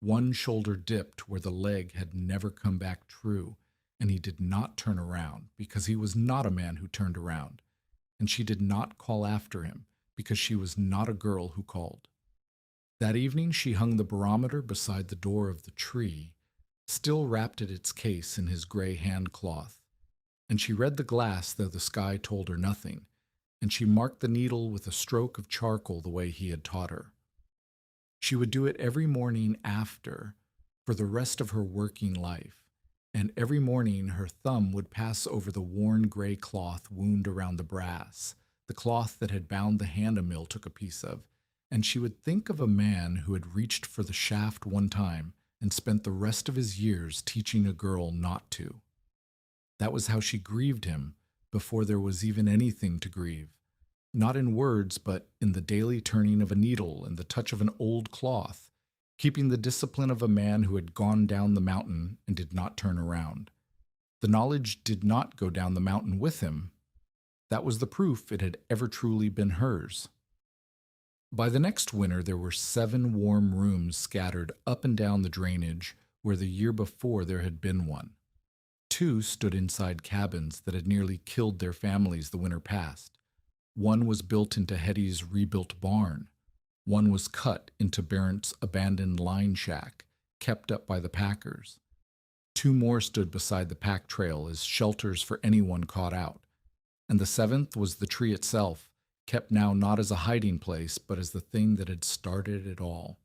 One shoulder dipped where the leg had never come back true, and he did not turn around because he was not a man who turned around, and she did not call after him because she was not a girl who called. That evening she hung the barometer beside the door of the tree, still wrapped at its case in his gray handcloth, and she read the glass though the sky told her nothing, and she marked the needle with a stroke of charcoal the way he had taught her. She would do it every morning after, for the rest of her working life, and every morning her thumb would pass over the worn gray cloth wound around the brass, the cloth that had bound the hand a mill took a piece of, and she would think of a man who had reached for the shaft one time and spent the rest of his years teaching a girl not to. That was how she grieved him before there was even anything to grieve, not in words, but in the daily turning of a needle and the touch of an old cloth, keeping the discipline of a man who had gone down the mountain and did not turn around. The knowledge did not go down the mountain with him. That was the proof it had ever truly been hers. By the next winter, there were 7 warm rooms scattered up and down the drainage where the year before there had been one. 2 stood inside cabins that had nearly killed their families the winter past. One was built into Hetty's rebuilt barn. One was cut into Barrett's abandoned line shack, kept up by the packers. 2 more stood beside the pack trail as shelters for anyone caught out. And the 7th was the tree itself, kept now not as a hiding place, but as the thing that had started it all.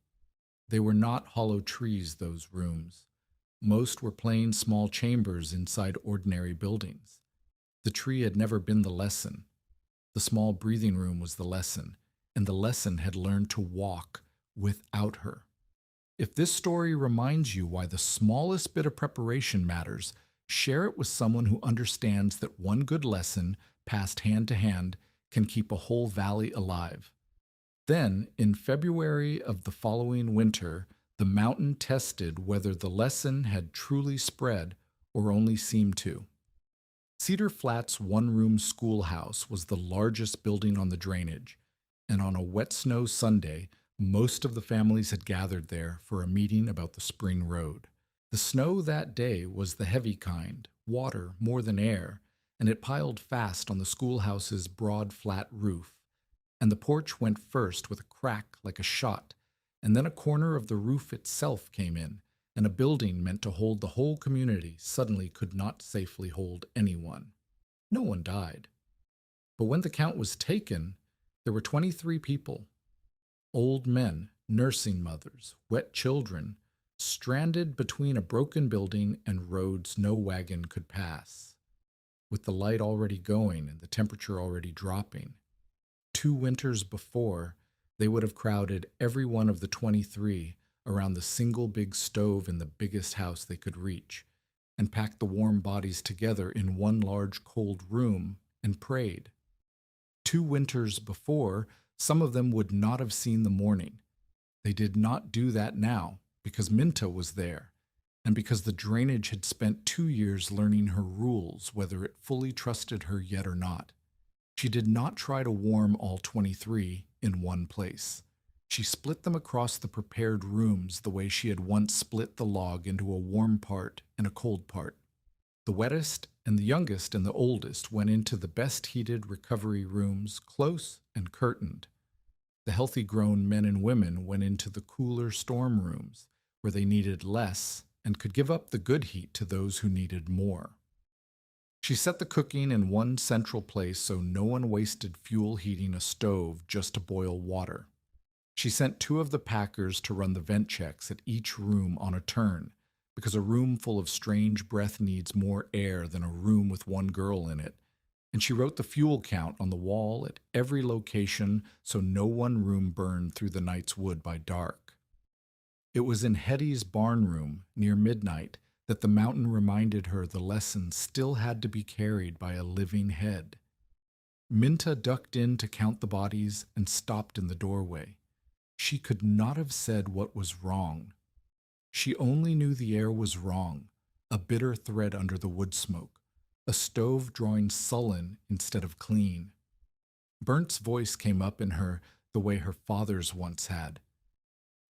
They were not hollow trees, those rooms. Most were plain small chambers inside ordinary buildings. The tree had never been the lesson. The small breathing room was the lesson, and the lesson had learned to walk without her. If this story reminds you why the smallest bit of preparation matters, share it with someone who understands that one good lesson, passed hand to hand, can keep a whole valley alive. Then, in February of the following winter, the mountain tested whether the lesson had truly spread or only seemed to. Cedar Flats' one-room schoolhouse was the largest building on the drainage, and on a wet snow Sunday, most of the families had gathered there for a meeting about the spring road. The snow that day was the heavy kind, water more than air, and it piled fast on the schoolhouse's broad, flat roof, and the porch went first with a crack like a shot, and then a corner of the roof itself came in, and a building meant to hold the whole community suddenly could not safely hold anyone. No one died. But when the count was taken, there were 23 people. Old men, nursing mothers, wet children, stranded between a broken building and roads no wagon could pass. With the light already going and the temperature already dropping, 2 winters before, they would have crowded every one of the 23 around the single big stove in the biggest house they could reach, and packed the warm bodies together in one large cold room and prayed. 2 winters before, some of them would not have seen the morning. They did not do that now because Minta was there, and because the drainage had spent 2 years learning her rules, whether it fully trusted her yet or not. She did not try to warm all 23 in one place. She split them across the prepared rooms the way she had once split the log into a warm part and a cold part. The wettest and the youngest and the oldest went into the best heated recovery rooms, close and curtained. The healthy grown men and women went into the cooler storm rooms, where they needed less and could give up the good heat to those who needed more. She set the cooking in one central place so no one wasted fuel heating a stove just to boil water. She sent 2 of the packers to run the vent checks at each room on a turn, because a room full of strange breath needs more air than a room with one girl in it, and she wrote the fuel count on the wall at every location so no one room burned through the night's wood by dark. It was in Hetty's barn room, near midnight, that the mountain reminded her the lesson still had to be carried by a living head. Minta ducked in to count the bodies and stopped in the doorway. She could not have said what was wrong. She only knew the air was wrong, a bitter thread under the wood smoke, a stove drawing sullen instead of clean. Burnt's voice came up in her the way her father's once had.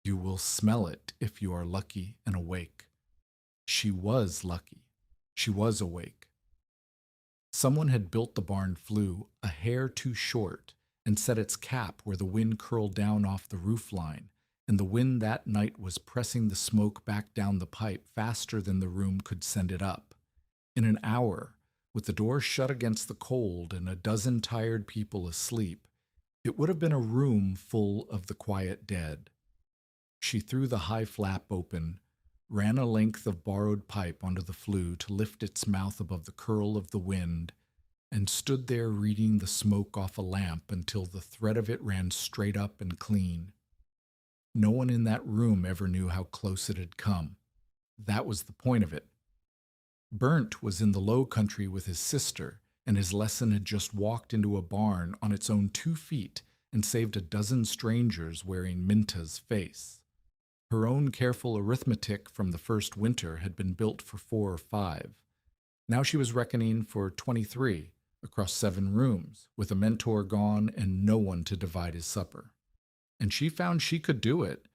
You will smell it if you are lucky and awake. She was lucky. She was awake. Someone had built the barn flue a hair too short and set its cap where the wind curled down off the roof line, and the wind that night was pressing the smoke back down the pipe faster than the room could send it up. In an hour, with the door shut against the cold and a dozen tired people asleep, it would have been a room full of the quiet dead. She threw the high flap open, ran a length of borrowed pipe onto the flue to lift its mouth above the curl of the wind, and stood there reading the smoke off a lamp until the thread of it ran straight up and clean. No one in that room ever knew how close it had come. That was the point of it. Burnt was in the low country with his sister, and his lesson had just walked into a barn on its own 2 feet and saved a dozen strangers wearing Minta's face. Her own careful arithmetic from the first winter had been built for 4 or 5. Now she was reckoning for 23 across 7 rooms, with a mentor gone and no one to divide his supper. And she found she could do it,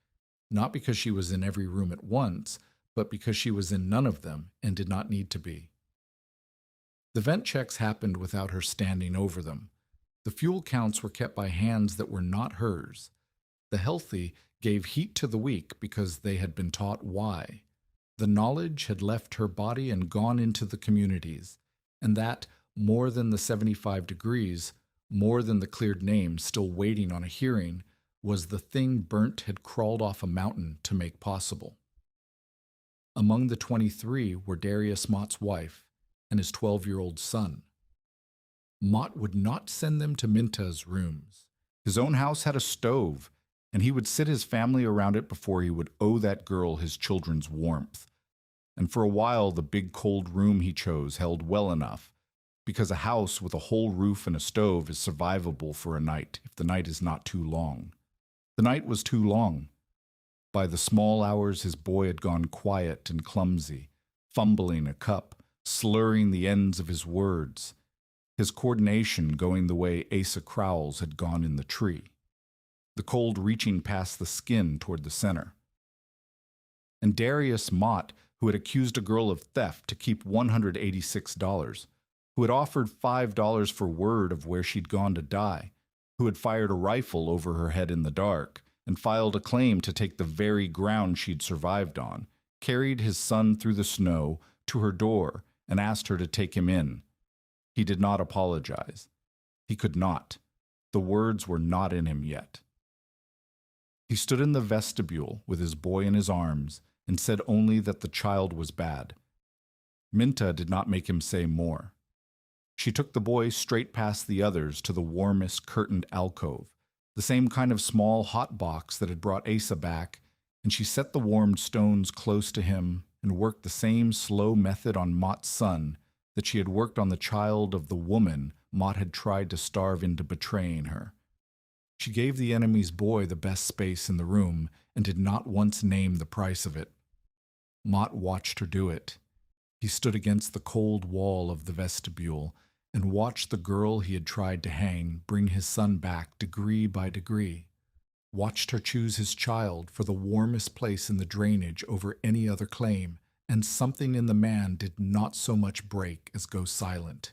not because she was in every room at once, but because she was in none of them and did not need to be. The vent checks happened without her standing over them. The fuel counts were kept by hands that were not hers. The healthy gave heat to the weak because they had been taught why. The knowledge had left her body and gone into the communities, and that, more than the 75 degrees, more than the cleared names still waiting on a hearing, was the thing Burnt had crawled off a mountain to make possible. Among the 23 were Darius Mott's wife and his 12-year-old son. Mott would not send them to Minta's rooms. His own house had a stove, and he would sit his family around it before he would owe that girl his children's warmth. And for a while, the big cold room he chose held well enough, because a house with a whole roof and a stove is survivable for a night if the night is not too long. The night was too long. By the small hours, his boy had gone quiet and clumsy, fumbling a cup, slurring the ends of his words, his coordination going the way Asa Crowell's had gone in the tree, the cold reaching past the skin toward the center. And Darius Mott, who had accused a girl of theft to keep $186, who had offered $5 for word of where she'd gone to die, who had fired a rifle over her head in the dark, and filed a claim to take the very ground she'd survived on, carried his son through the snow to her door and asked her to take him in. He did not apologize. He could not. The words were not in him yet. He stood in the vestibule with his boy in his arms and said only that the child was bad. Minta did not make him say more. She took the boy straight past the others to the warmest curtained alcove, the same kind of small hot box that had brought Asa back, and she set the warmed stones close to him and worked the same slow method on Mott's son that she had worked on the child of the woman Mott had tried to starve into betraying her. She gave the enemy's boy the best space in the room and did not once name the price of it. Mott watched her do it. He stood against the cold wall of the vestibule and watched the girl he had tried to hang bring his son back degree by degree, watched her choose his child for the warmest place in the drainage over any other claim, and something in the man did not so much break as go silent.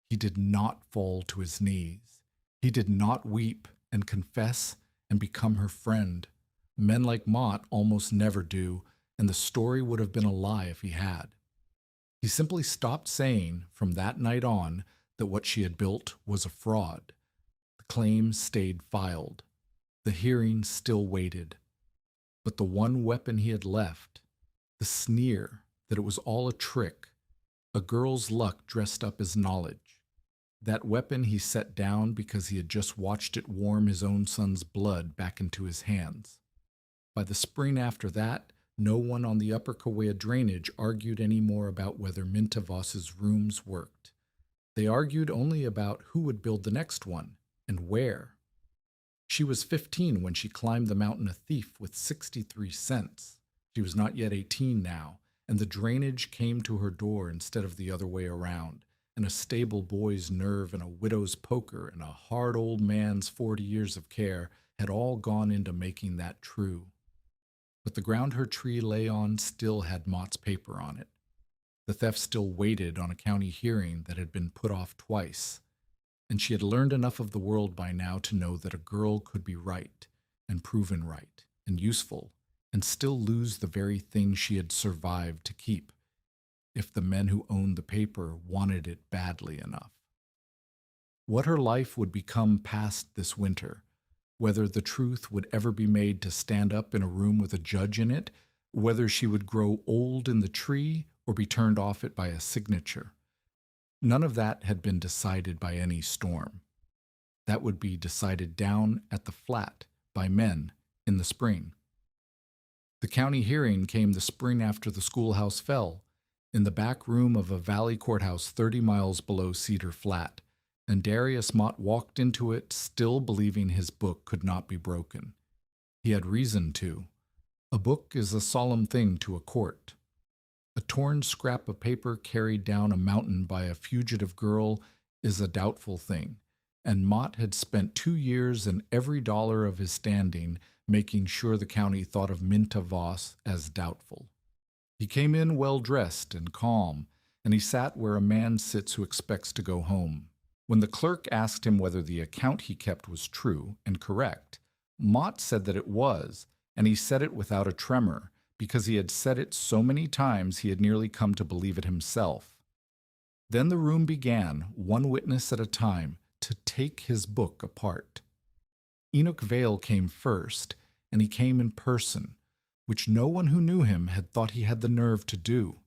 He did not fall to his knees. He did not weep and confess and become her friend. Men like Mott almost never do, and the story would have been a lie if he had. He simply stopped saying, from that night on, that what she had built was a fraud. The claim stayed filed. The hearing still waited. But the one weapon he had left, the sneer that it was all a trick, a girl's luck dressed up as knowledge, that weapon he set down because he had just watched it warm his own son's blood back into his hands. By the spring after that, no one on the upper Kauai drainage argued any more about whether Minta Voss's rooms worked. They argued only about who would build the next one and where. She was 15 when she climbed the mountain a thief with 63 cents. She was not yet 18 now, and the drainage came to her door instead of the other way around, and a stable boy's nerve and a widow's poker and a hard old man's 40 years of care had all gone into making that true. But the ground her tree lay on still had Mott's paper on it. The theft still waited on a county hearing that had been put off twice, and she had learned enough of the world by now to know that a girl could be right and proven right and useful and still lose the very thing she had survived to keep, if the men who owned the paper wanted it badly enough. What her life would become past this winter, whether the truth would ever be made to stand up in a room with a judge in it, whether she would grow old in the tree or be turned off it by a signature. None of that had been decided by any storm. That would be decided down at the flat by men in the spring. The county hearing came the spring after the schoolhouse fell, in the back room of a valley courthouse 30 miles below Cedar Flat, and Darius Mott walked into it still believing his book could not be broken. He had reason to. A book is a solemn thing to a court. A torn scrap of paper carried down a mountain by a fugitive girl is a doubtful thing, and Mott had spent 2 years and every dollar of his standing making sure the county thought of Minta Voss as doubtful. He came in well-dressed and calm, and he sat where a man sits who expects to go home. When the clerk asked him whether the account he kept was true and correct, Mott said that it was, and he said it without a tremor, because he had said it so many times he had nearly come to believe it himself. Then the room began, one witness at a time, to take his book apart. Enoch Vale came first, and he came in person, which no one who knew him had thought he had the nerve to do.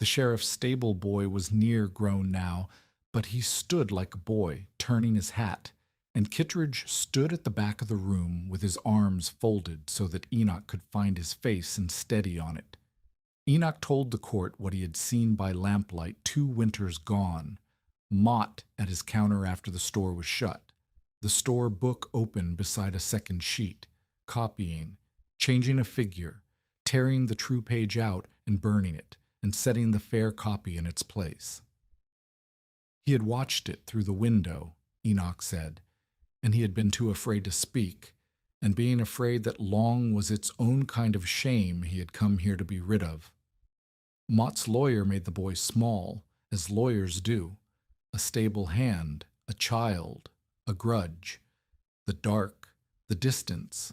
The sheriff's stable boy was near grown now, but he stood like a boy, turning his hat, and Kittredge stood at the back of the room with his arms folded so that Enoch could find his face and steady on it. Enoch told the court what he had seen by lamplight 2 winters gone, Mott at his counter after the store was shut, the store book open beside a second sheet, copying, changing a figure, tearing the true page out and burning it, and setting the fair copy in its place. He had watched it through the window, Enoch said, and he had been too afraid to speak, and being afraid that long was its own kind of shame he had come here to be rid of. Mott's lawyer made the boy small, as lawyers do, a stable hand, a child, a grudge, the dark, the distance,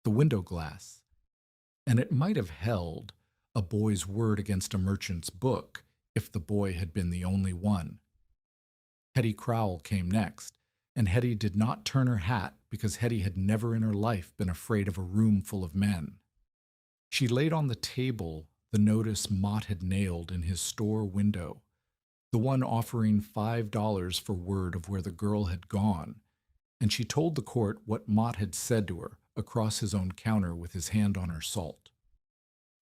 the window glass. And it might have held a boy's word against a merchant's book if the boy had been the only one. Hetty Crowell came next, and Hetty did not turn her hat because Hetty had never in her life been afraid of a room full of men. She laid on the table the notice Mott had nailed in his store window, the one offering $5 for word of where the girl had gone, and she told the court what Mott had said to her across his own counter with his hand on her salt.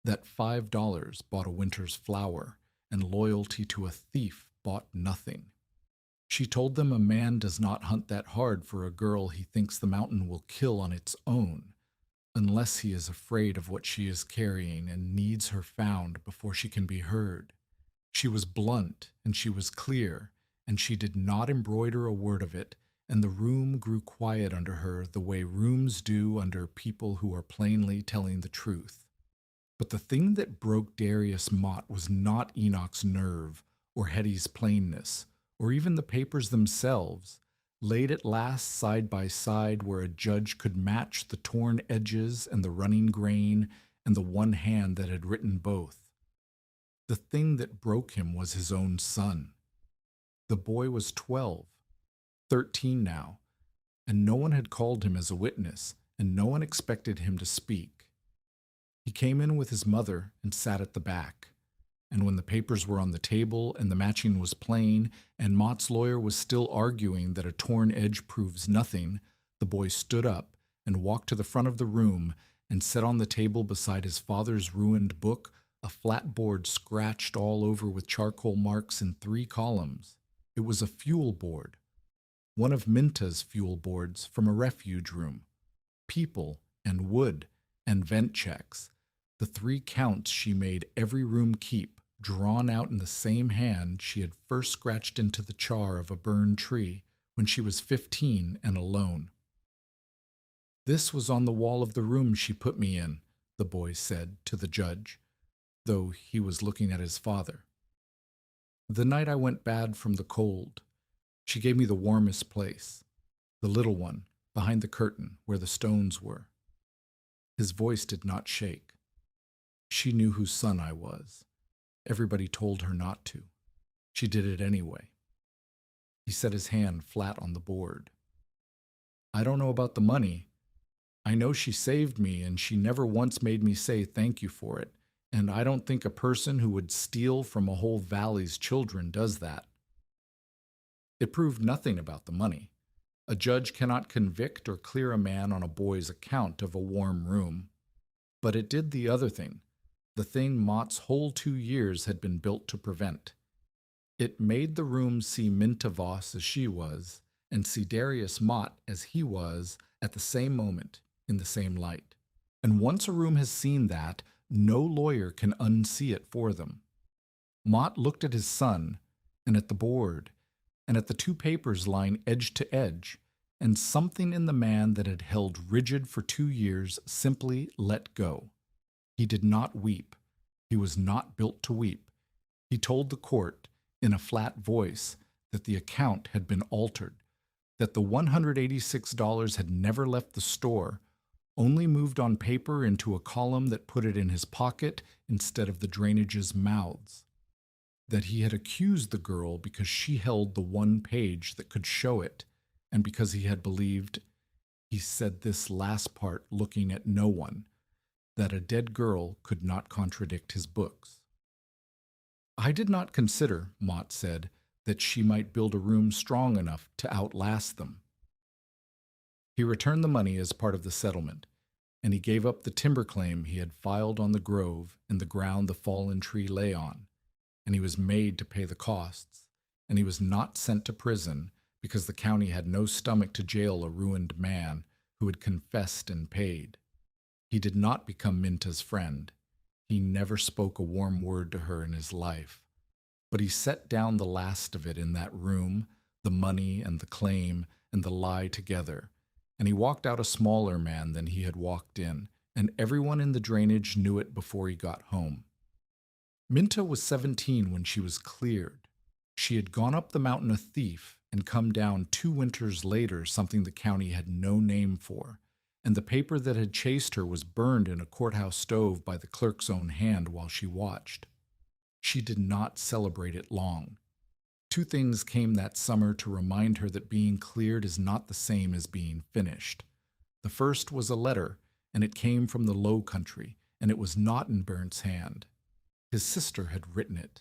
That $5 bought a winter's flower, and loyalty to a thief bought nothing. She told them a man does not hunt that hard for a girl he thinks the mountain will kill on its own, unless he is afraid of what she is carrying and needs her found before she can be heard. She was blunt and she was clear, and she did not embroider a word of it, and the room grew quiet under her the way rooms do under people who are plainly telling the truth. But the thing that broke Darius Mott was not Enoch's nerve or Hetty's plainness, or even the papers themselves, laid at last side by side where a judge could match the torn edges and the running grain and the one hand that had written both. The thing that broke him was his own son. The boy was 12, 13 now, and no one had called him as a witness, and no one expected him to speak. He came in with his mother and sat at the back. And when the papers were on the table and the matching was plain, and Mott's lawyer was still arguing that a torn edge proves nothing, the boy stood up and walked to the front of the room and set on the table beside his father's ruined book a flat board scratched all over with charcoal marks in 3 columns. It was a fuel board, one of Minta's fuel boards from a refuge room. People and wood and vent checks, the 3 counts she made every room keep, drawn out in the same hand she had first scratched into the char of a burned tree when she was 15 and alone. "This was on the wall of the room she put me in," the boy said to the judge, though he was looking at his father. "The night I went bad from the cold, she gave me the warmest place, the little one, behind the curtain where the stones were." His voice did not shake. "She knew whose son I was. Everybody told her not to. She did it anyway." He set his hand flat on the board. "I don't know about the money. I know she saved me, and she never once made me say thank you for it, and I don't think a person who would steal from a whole valley's children does that." It proved nothing about the money. A judge cannot convict or clear a man on a boy's account of a warm room. But it did the other thing, the thing Mott's whole 2 years had been built to prevent. It made the room see Minta Voss as she was, and see Darius Mott as he was at the same moment, in the same light. And once a room has seen that, no lawyer can unsee it for them. Mott looked at his son, and at the board, and at the 2 papers lying edge to edge, and something in the man that had held rigid for 2 years simply let go. He did not weep. He was not built to weep. He told the court, in a flat voice, that the account had been altered, that the $186 had never left the store, only moved on paper into a column that put it in his pocket instead of the drainage's mouths, that he had accused the girl because she held the one page that could show it, and because he had believed, he said this last part looking at no one, that a dead girl could not contradict his books. "I did not consider," Mott said, "that she might build a room strong enough to outlast them." He returned the money as part of the settlement, and he gave up the timber claim he had filed on the grove and the ground the fallen tree lay on, and he was made to pay the costs, and he was not sent to prison because the county had no stomach to jail a ruined man who had confessed and paid. He did not become Minta's friend. He never spoke a warm word to her in his life. But he set down the last of it in that room, the money and the claim and the lie together, and he walked out a smaller man than he had walked in, and everyone in the drainage knew it before he got home. Minta was 17 when she was cleared. She had gone up the mountain a thief and come down 2 winters later, something the county had no name for, and the paper that had chased her was burned in a courthouse stove by the clerk's own hand while she watched. She did not celebrate it long. 2 things came that summer to remind her that being cleared is not the same as being finished. The first was a letter, and it came from the Low Country, and it was not in Berndt's hand. His sister had written it.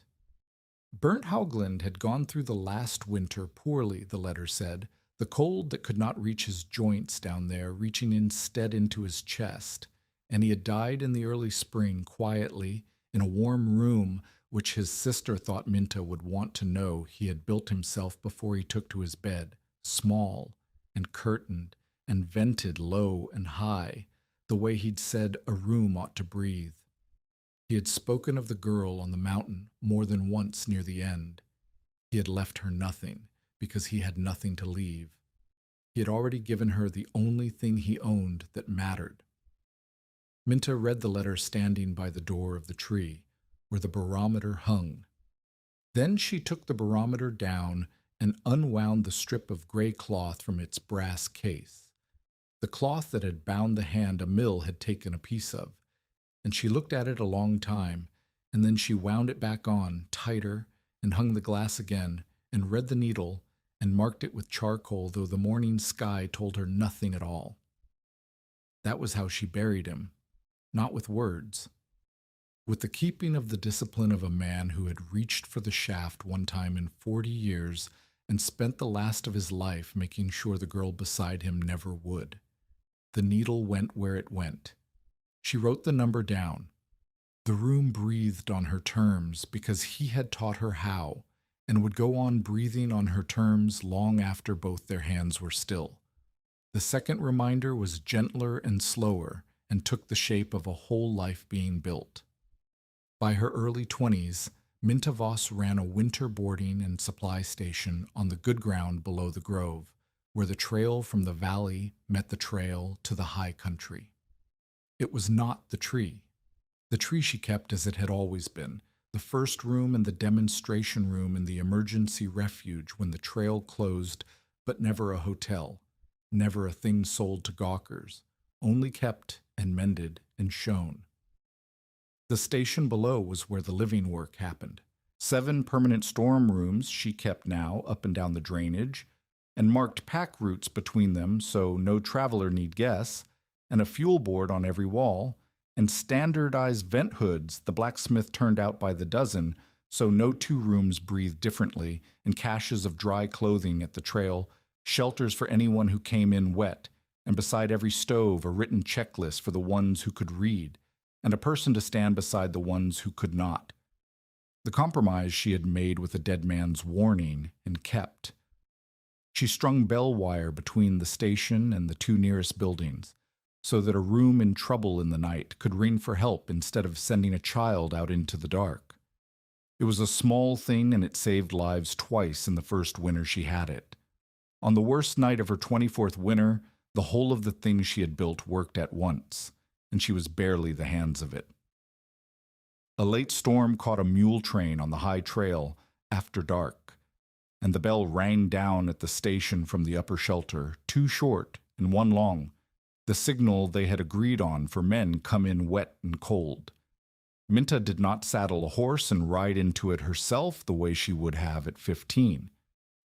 Bernd Haugland had gone through the last winter poorly, the letter said, the cold that could not reach his joints down there reaching instead into his chest, and he had died in the early spring quietly in a warm room which his sister thought Minta would want to know he had built himself before he took to his bed, small and curtained and vented low and high, the way he'd said a room ought to breathe. He had spoken of the girl on the mountain more than once near the end. He had left her nothing, because he had nothing to leave. He had already given her the only thing he owned that mattered. Minta read the letter standing by the door of the tree, where the barometer hung. Then she took the barometer down and unwound the strip of gray cloth from its brass case. The cloth that had bound the hand a mill had taken a piece of, and she looked at it a long time, and then she wound it back on, tighter, and hung the glass again, and read the needle, and marked it with charcoal, though the morning sky told her nothing at all. That was how she buried him, not with words. With the keeping of the discipline of a man who had reached for the shaft one time in 40 years and spent the last of his life making sure the girl beside him never would. The needle went where it went. She wrote the number down. The room breathed on her terms because he had taught her how, and would go on breathing on her terms long after both their hands were still. The second reminder was gentler and slower and took the shape of a whole life being built. By her early 20s, Minta Voss ran a winter boarding and supply station on the good ground below the grove, where the trail from the valley met the trail to the high country. It was not the tree. The tree she kept as it had always been, the first room and the demonstration room in the emergency refuge when the trail closed, but never a hotel, never a thing sold to gawkers, only kept and mended and shown. The station below was where the living work happened. 7 permanent storm rooms she kept now up and down the drainage, and marked pack routes between them so no traveler need guess, and a fuel board on every wall, and standardized vent hoods the blacksmith turned out by the dozen so no 2 rooms breathed differently, and caches of dry clothing at the trail, shelters for anyone who came in wet, and beside every stove a written checklist for the ones who could read, and a person to stand beside the ones who could not. The compromise she had made with the dead man's warning and kept. She strung bell wire between the station and the 2 nearest buildings, so that a room in trouble in the night could ring for help instead of sending a child out into the dark. It was a small thing, and it saved lives twice in the first winter she had it. On the worst night of her 24th winter, the whole of the things she had built worked at once, and she was barely the hands of it. A late storm caught a mule train on the high trail after dark, and the bell rang down at the station from the upper shelter, 2 short and 1 long, the signal they had agreed on for men come in wet and cold. Minta did not saddle a horse and ride into it herself the way she would have at 15.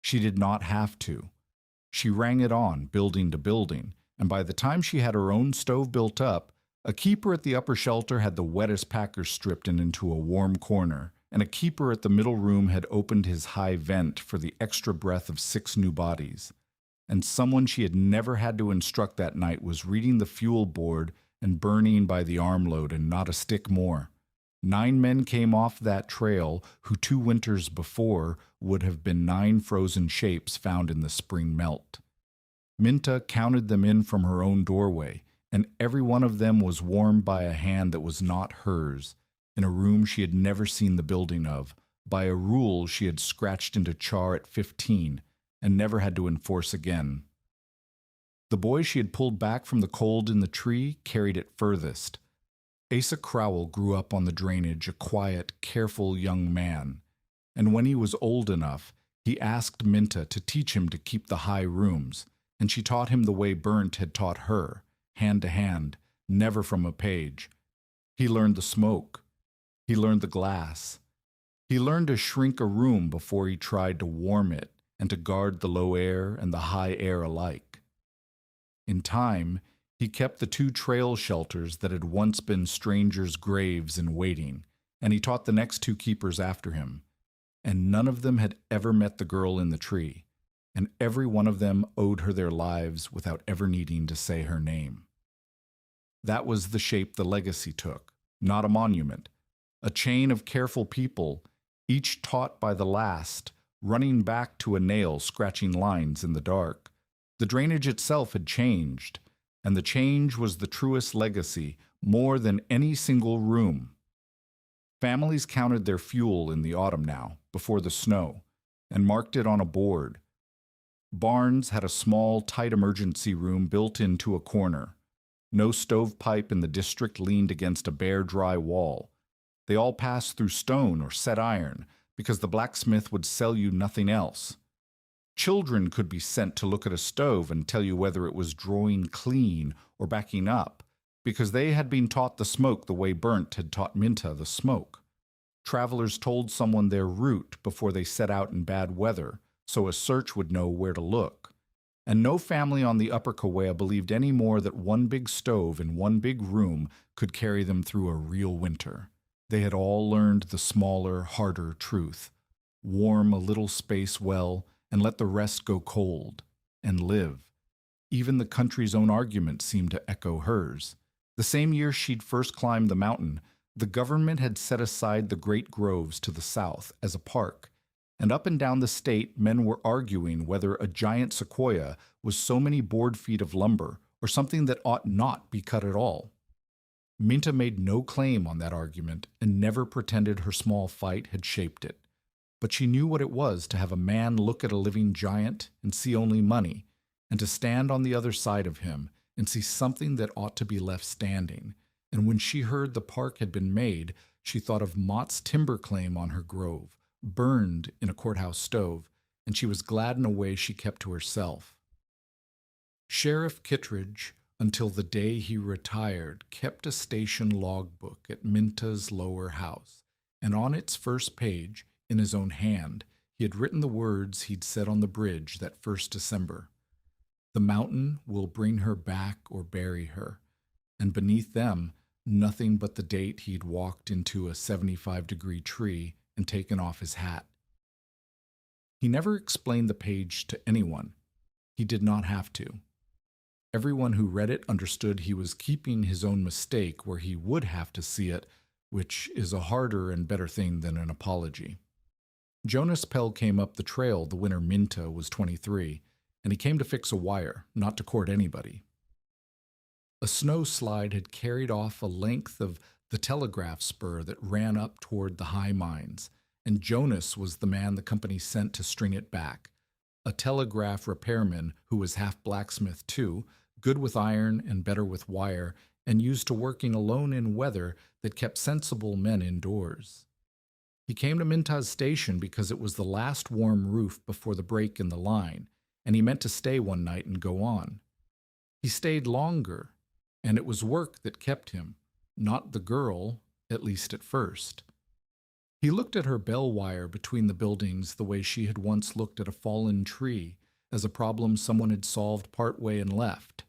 She did not have to. She rang it on, building to building, and by the time she had her own stove built up, a keeper at the upper shelter had the wettest packers stripped into a warm corner, and a keeper at the middle room had opened his high vent for the extra breath of 6 new bodies. And someone she had never had to instruct that night was reading the fuel board and burning by the armload and not a stick more. 9 men came off that trail who 2 winters before would have been 9 frozen shapes found in the spring melt. Minta counted them in from her own doorway, and every one of them was warmed by a hand that was not hers, in a room she had never seen the building of, by a rule she had scratched into char at 15, and never had to enforce again. The boy she had pulled back from the cold in the tree carried it furthest. Asa Crowell grew up on the drainage, a quiet, careful young man. and when he was old enough, he asked Minta to teach him to keep the high rooms, and she taught him the way Burnt had taught her, hand to hand, never from a page. He learned the smoke. He learned the glass. He learned to shrink a room before he tried to warm it and to guard the low air and the high air alike. In time, he kept the 2 trail shelters that had once been strangers' graves in waiting, and he taught the next 2 keepers after him. And none of them had ever met the girl in the tree, and every one of them owed her their lives without ever needing to say her name. That was the shape the legacy took, not a monument, a chain of careful people, each taught by the last, running back to a nail scratching lines in the dark. The drainage itself had changed, and the change was the truest legacy, more than any single room. Families counted their fuel in the autumn now, before the snow, and marked it on a board. Barns had a small, tight emergency room built into a corner. No stovepipe in the district leaned against a bare, dry wall. They all passed through stone or set iron, because the blacksmith would sell you nothing else. Children could be sent to look at a stove and tell you whether it was drawing clean or backing up, because they had been taught the smoke the way Burnt had taught Minta the smoke. Travelers told someone their route before they set out in bad weather, so a search would know where to look. And no family on the upper Sequoia believed any more that one big stove in one big room could carry them through a real winter. They had all learned the smaller, harder truth. Warm a little space well, and let the rest go cold, and live. Even the country's own argument seemed to echo hers. The same year she'd first climbed the mountain, the government had set aside the great groves to the south as a park, and up and down the state men were arguing whether a giant sequoia was so many board feet of lumber or something that ought not be cut at all. Minta made no claim on that argument and never pretended her small fight had shaped it. But she knew what it was to have a man look at a living giant and see only money, and to stand on the other side of him and see something that ought to be left standing. And when she heard the park had been made, she thought of Mott's timber claim on her grove, burned in a courthouse stove, and she was glad in a way she kept to herself. Sheriff Kittredge, until the day he retired, kept a station logbook at Minta's lower house, and on its first page, in his own hand, he had written the words he'd said on the bridge that first December. The mountain will bring her back or bury her, and beneath them, nothing but the date he'd walked into a 75-degree tree and taken off his hat. He never explained the page to anyone. He did not have to. Everyone who read it understood he was keeping his own mistake where he would have to see it, which is a harder and better thing than an apology. Jonas Pell came up the trail the winter Minta was 23, and he came to fix a wire, not to court anybody. A snow slide had carried off a length of the telegraph spur that ran up toward the high mines, and Jonas was the man the company sent to string it back, a telegraph repairman who was half blacksmith too, good with iron and better with wire, and used to working alone in weather that kept sensible men indoors. He came to Minta's station because it was the last warm roof before the break in the line, and he meant to stay one night and go on. He stayed longer, and it was work that kept him, not the girl, at least at first. He looked at her bell wire between the buildings the way she had once looked at a fallen tree, as a problem someone had solved part way and left.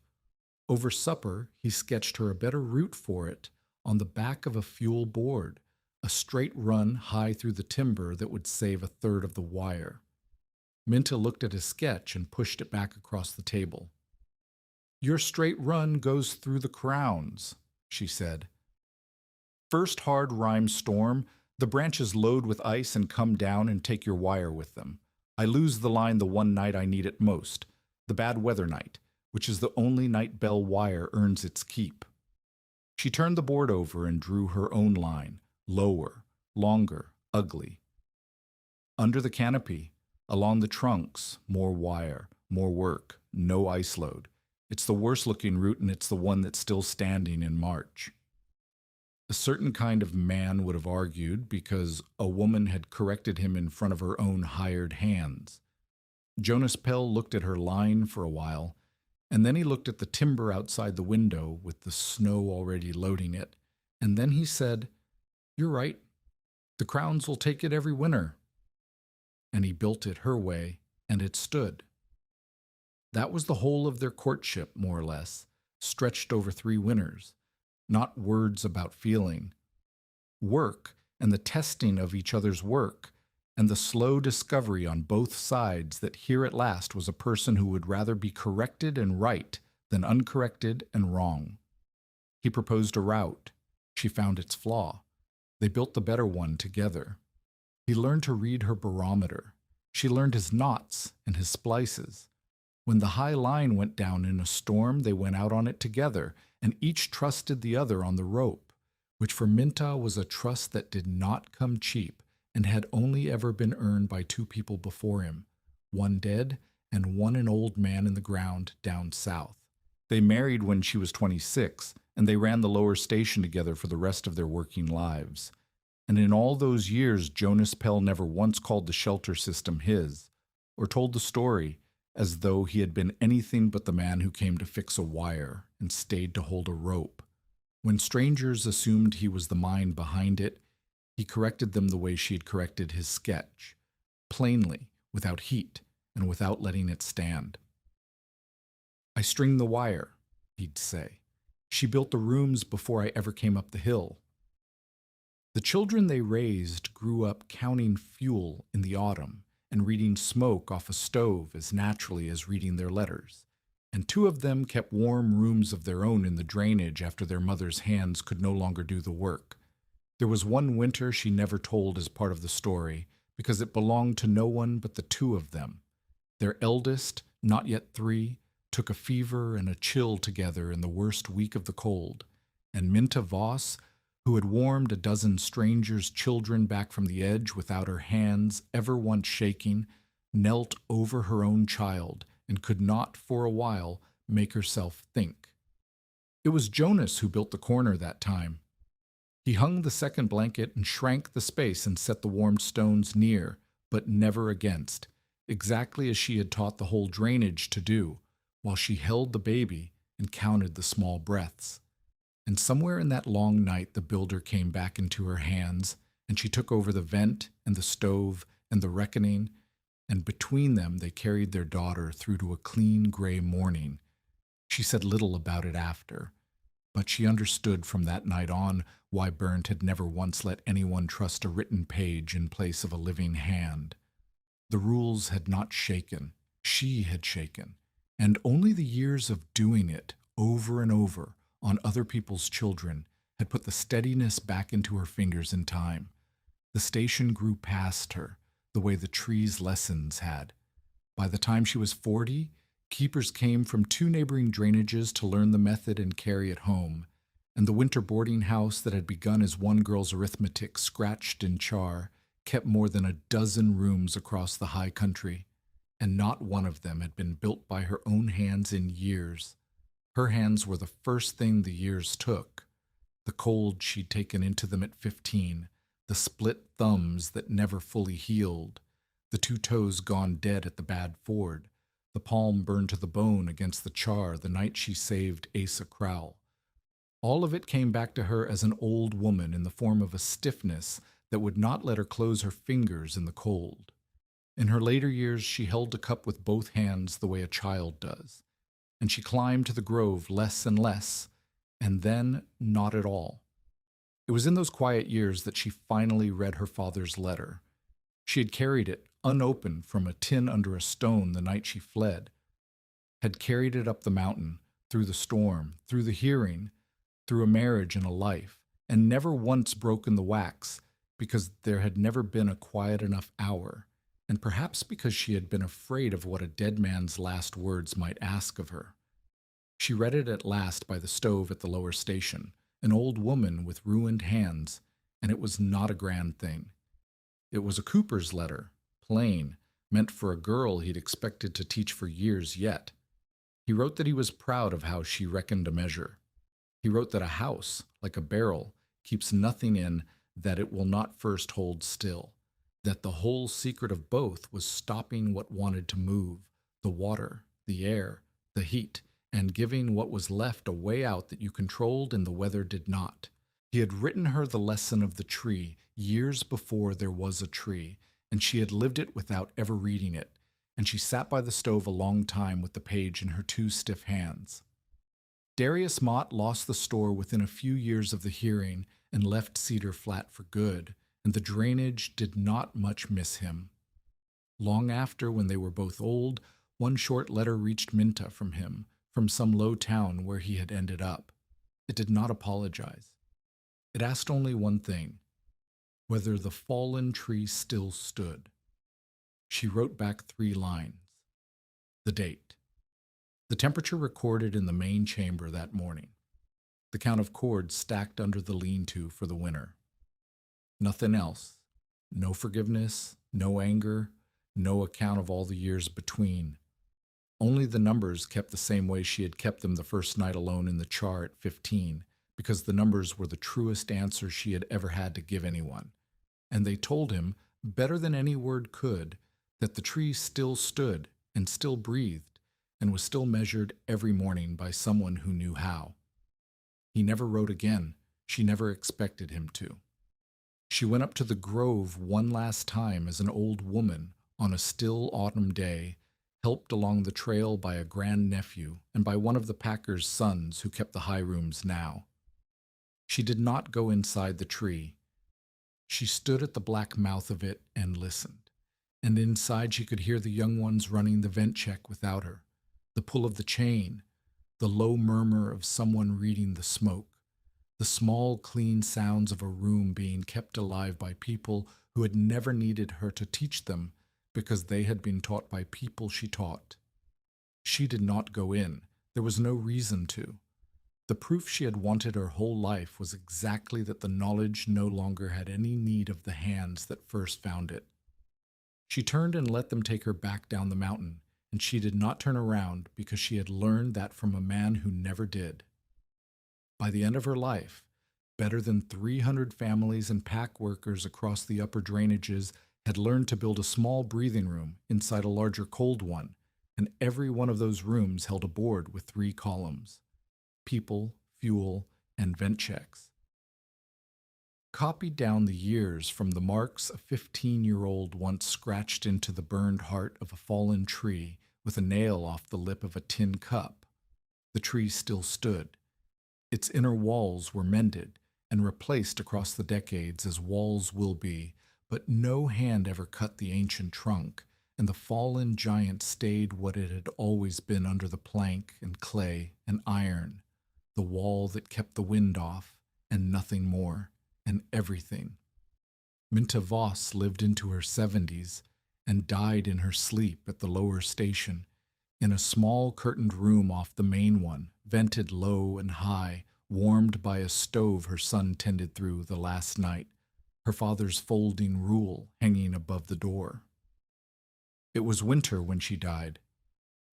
Over supper, he sketched her a better route for it on the back of a fuel board, a straight run high through the timber that would save a third of the wire. Minta looked at his sketch and pushed it back across the table. "Your straight run goes through the crowns," she said. "First hard rime storm, the branches load with ice and come down and take your wire with them. I lose the line the one night I need it most, the bad weather night, which is the only night bell wire earns its keep." She turned the board over and drew her own line, lower, longer, ugly. Under the canopy, along the trunks, more wire, more work, no ice load. It's the worst-looking route, and it's the one that's still standing in March. A certain kind of man would have argued because a woman had corrected him in front of her own hired hands. Jonas Pell looked at her line for a while, and then he looked at the timber outside the window with the snow already loading it, and then he said, "You're right. The Crowns will take it every winter." And he built it her way, and it stood. That was the whole of their courtship, more or less, stretched over 3 winters. Not words about feeling. Work, and the testing of each other's work, and the slow discovery on both sides that here at last was a person who would rather be corrected and right than uncorrected and wrong. He proposed a route. She found its flaw. They built the better one together. He learned to read her barometer. She learned his knots and his splices. When the high line went down in a storm, they went out on it together, and each trusted the other on the rope, which for Minta was a trust that did not come cheap and had only ever been earned by 2 people before him, one dead and one an old man in the ground down south. They married when she was 26, and they ran the lower station together for the rest of their working lives. And in all those years, Jonas Pell never once called the shelter system his, or told the story as though he had been anything but the man who came to fix a wire and stayed to hold a rope. When strangers assumed he was the mind behind it, he corrected them the way she had corrected his sketch, plainly, without heat, and without letting it stand. "I string the wire," he'd say. "She built the rooms before I ever came up the hill." The children they raised grew up counting fuel in the autumn and reading smoke off a stove as naturally as reading their letters, and 2 of them kept warm rooms of their own in the drainage after their mother's hands could no longer do the work. There was one winter she never told as part of the story because it belonged to no one but the 2 of them. Their eldest, not yet 3, took a fever and a chill together in the worst week of the cold, and Minta Voss, who had warmed a dozen strangers' children back from the edge without her hands ever once shaking, knelt over her own child and could not for a while make herself think. It was Jonas who built the corner that time. He hung the second blanket and shrank the space and set the warmed stones near, but never against, exactly as she had taught the whole drainage to do, while she held the baby and counted the small breaths. And somewhere in that long night the builder came back into her hands, and she took over the vent and the stove and the reckoning, and between them they carried their daughter through to a clean gray morning. She said little about it after, but she understood from that night on why Bernd had never once let anyone trust a written page in place of a living hand. The rules had not shaken. She had shaken, and only the years of doing it over and over on other people's children had put the steadiness back into her fingers in time. The station grew past her, the way the trees' lessons had. By the time she was 40, keepers came from 2 neighboring drainages to learn the method and carry it home, and the winter boarding house that had begun as one girl's arithmetic scratched in char kept more than a dozen rooms across the high country, and not one of them had been built by her own hands in years. Her hands were the first thing the years took. The cold she'd taken into them at 15, the split thumbs that never fully healed, the 2 toes gone dead at the bad ford, the palm burned to the bone against the char the night she saved Asa Crowell. All of it came back to her as an old woman in the form of a stiffness that would not let her close her fingers in the cold. In her later years, she held the cup with both hands the way a child does, and she climbed to the grove less and less, and then not at all. It was in those quiet years that she finally read her father's letter. She had carried it unopened from a tin under a stone the night she fled, had carried it up the mountain, through the storm, through the hearing, through a marriage and a life, and never once broken the wax, because there had never been a quiet enough hour, and perhaps because she had been afraid of what a dead man's last words might ask of her. She read it at last by the stove at the lower station, an old woman with ruined hands, and it was not a grand thing. It was a Cooper's letter, plain, meant for a girl he'd expected to teach for years yet. He wrote that he was proud of how she reckoned a measure. He wrote that a house, like a barrel, keeps nothing in that it will not first hold still, that the whole secret of both was stopping what wanted to move, the water, the air, the heat, and giving what was left a way out that you controlled and the weather did not. He had written her the lesson of the tree years before there was a tree, and she had lived it without ever reading it, and she sat by the stove a long time with the page in her two stiff hands. Darius Mott lost the store within a few years of the hearing and left Cedar Flat for good, and the drainage did not much miss him. Long after, when they were both old, one short letter reached Minta from him, from some low town where he had ended up. It did not apologize. It asked only one thing: whether the fallen tree still stood. She wrote back 3 lines. The date. The temperature recorded in the main chamber that morning. The count of cords stacked under the lean-to for the winter. Nothing else. No forgiveness, no anger, no account of all the years between. Only the numbers kept the same way she had kept them the first night alone in the char at 15, because the numbers were the truest answer she had ever had to give anyone. And they told him, better than any word could, that the tree still stood and still breathed and was still measured every morning by someone who knew how. He never wrote again. She never expected him to. She went up to the grove one last time as an old woman on a still autumn day, helped along the trail by a grandnephew and by one of the packer's sons who kept the high rooms now. She did not go inside the tree. She stood at the black mouth of it and listened, and inside she could hear the young ones running the vent check without her, the pull of the chain, the low murmur of someone reading the smoke, the small, clean sounds of a room being kept alive by people who had never needed her to teach them because they had been taught by people she taught. She did not go in. There was no reason to. The proof she had wanted her whole life was exactly that the knowledge no longer had any need of the hands that first found it. She turned and let them take her back down the mountain, and she did not turn around because she had learned that from a man who never did. By the end of her life, better than 300 families and pack workers across the upper drainages had learned to build a small breathing room inside a larger cold one, and every one of those rooms held a board with 3 columns: people, fuel, and vent checks. Copied down the years from the marks a 15-year-old once scratched into the burned heart of a fallen tree with a nail off the lip of a tin cup, the tree still stood. Its inner walls were mended and replaced across the decades as walls will be, but no hand ever cut the ancient trunk, and the fallen giant stayed what it had always been under the plank and clay and iron, the wall that kept the wind off, and nothing more, and everything. Minta Voss lived into her 70s and died in her sleep at the lower station, in a small curtained room off the main one, vented low and high, warmed by a stove her son tended through the last night, her father's folding rule hanging above the door. It was winter when she died.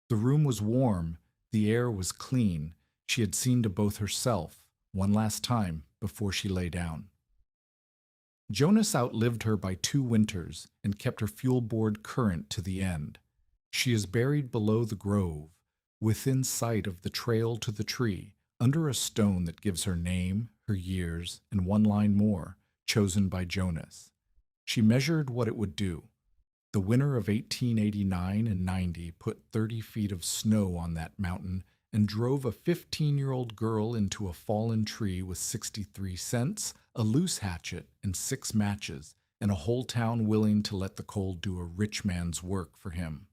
The room was warm, the air was clean. She had seen to both herself, one last time before she lay down. Jonas outlived her by 2 winters and kept her fuel board current to the end. She is buried below the grove, within sight of the trail to the tree, under a stone that gives her name, her years, and 1 line more, chosen by Jonas. She measured what it would do. The winter of 1889 and 90 put 30 feet of snow on that mountain and drove a 15-year-old girl into a fallen tree with 63 cents, a loose hatchet, and 6 matches, and a whole town willing to let the cold do a rich man's work for him.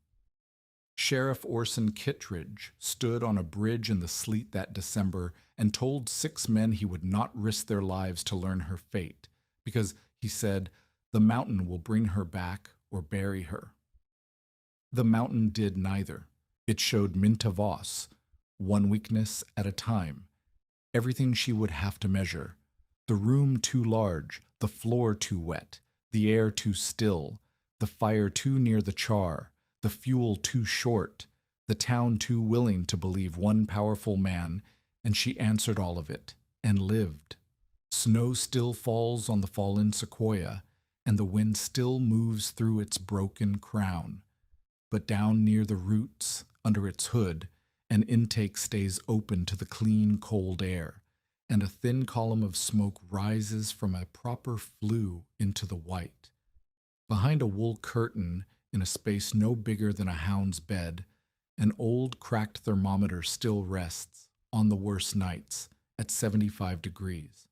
Sheriff Orson Kittredge stood on a bridge in the sleet that December and told 6 men he would not risk their lives to learn her fate, because, he said, the mountain will bring her back or bury her. The mountain did neither. It showed Minta Voss, 1 weakness at a time, everything she would have to measure: the room too large, the floor too wet, the air too still, the fire too near the char, the fuel too short, the town too willing to believe one powerful man, and she answered all of it, and lived. Snow still falls on the fallen sequoia, and the wind still moves through its broken crown. But down near the roots, under its hood, an intake stays open to the clean, cold air, and a thin column of smoke rises from a proper flue into the white. Behind a wool curtain, in a space no bigger than a hound's bed, an old cracked thermometer still rests, on the worst nights, at 75 degrees.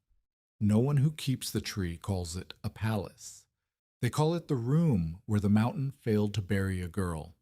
No one who keeps the tree calls it a palace. They call it the room where the mountain failed to bury a girl.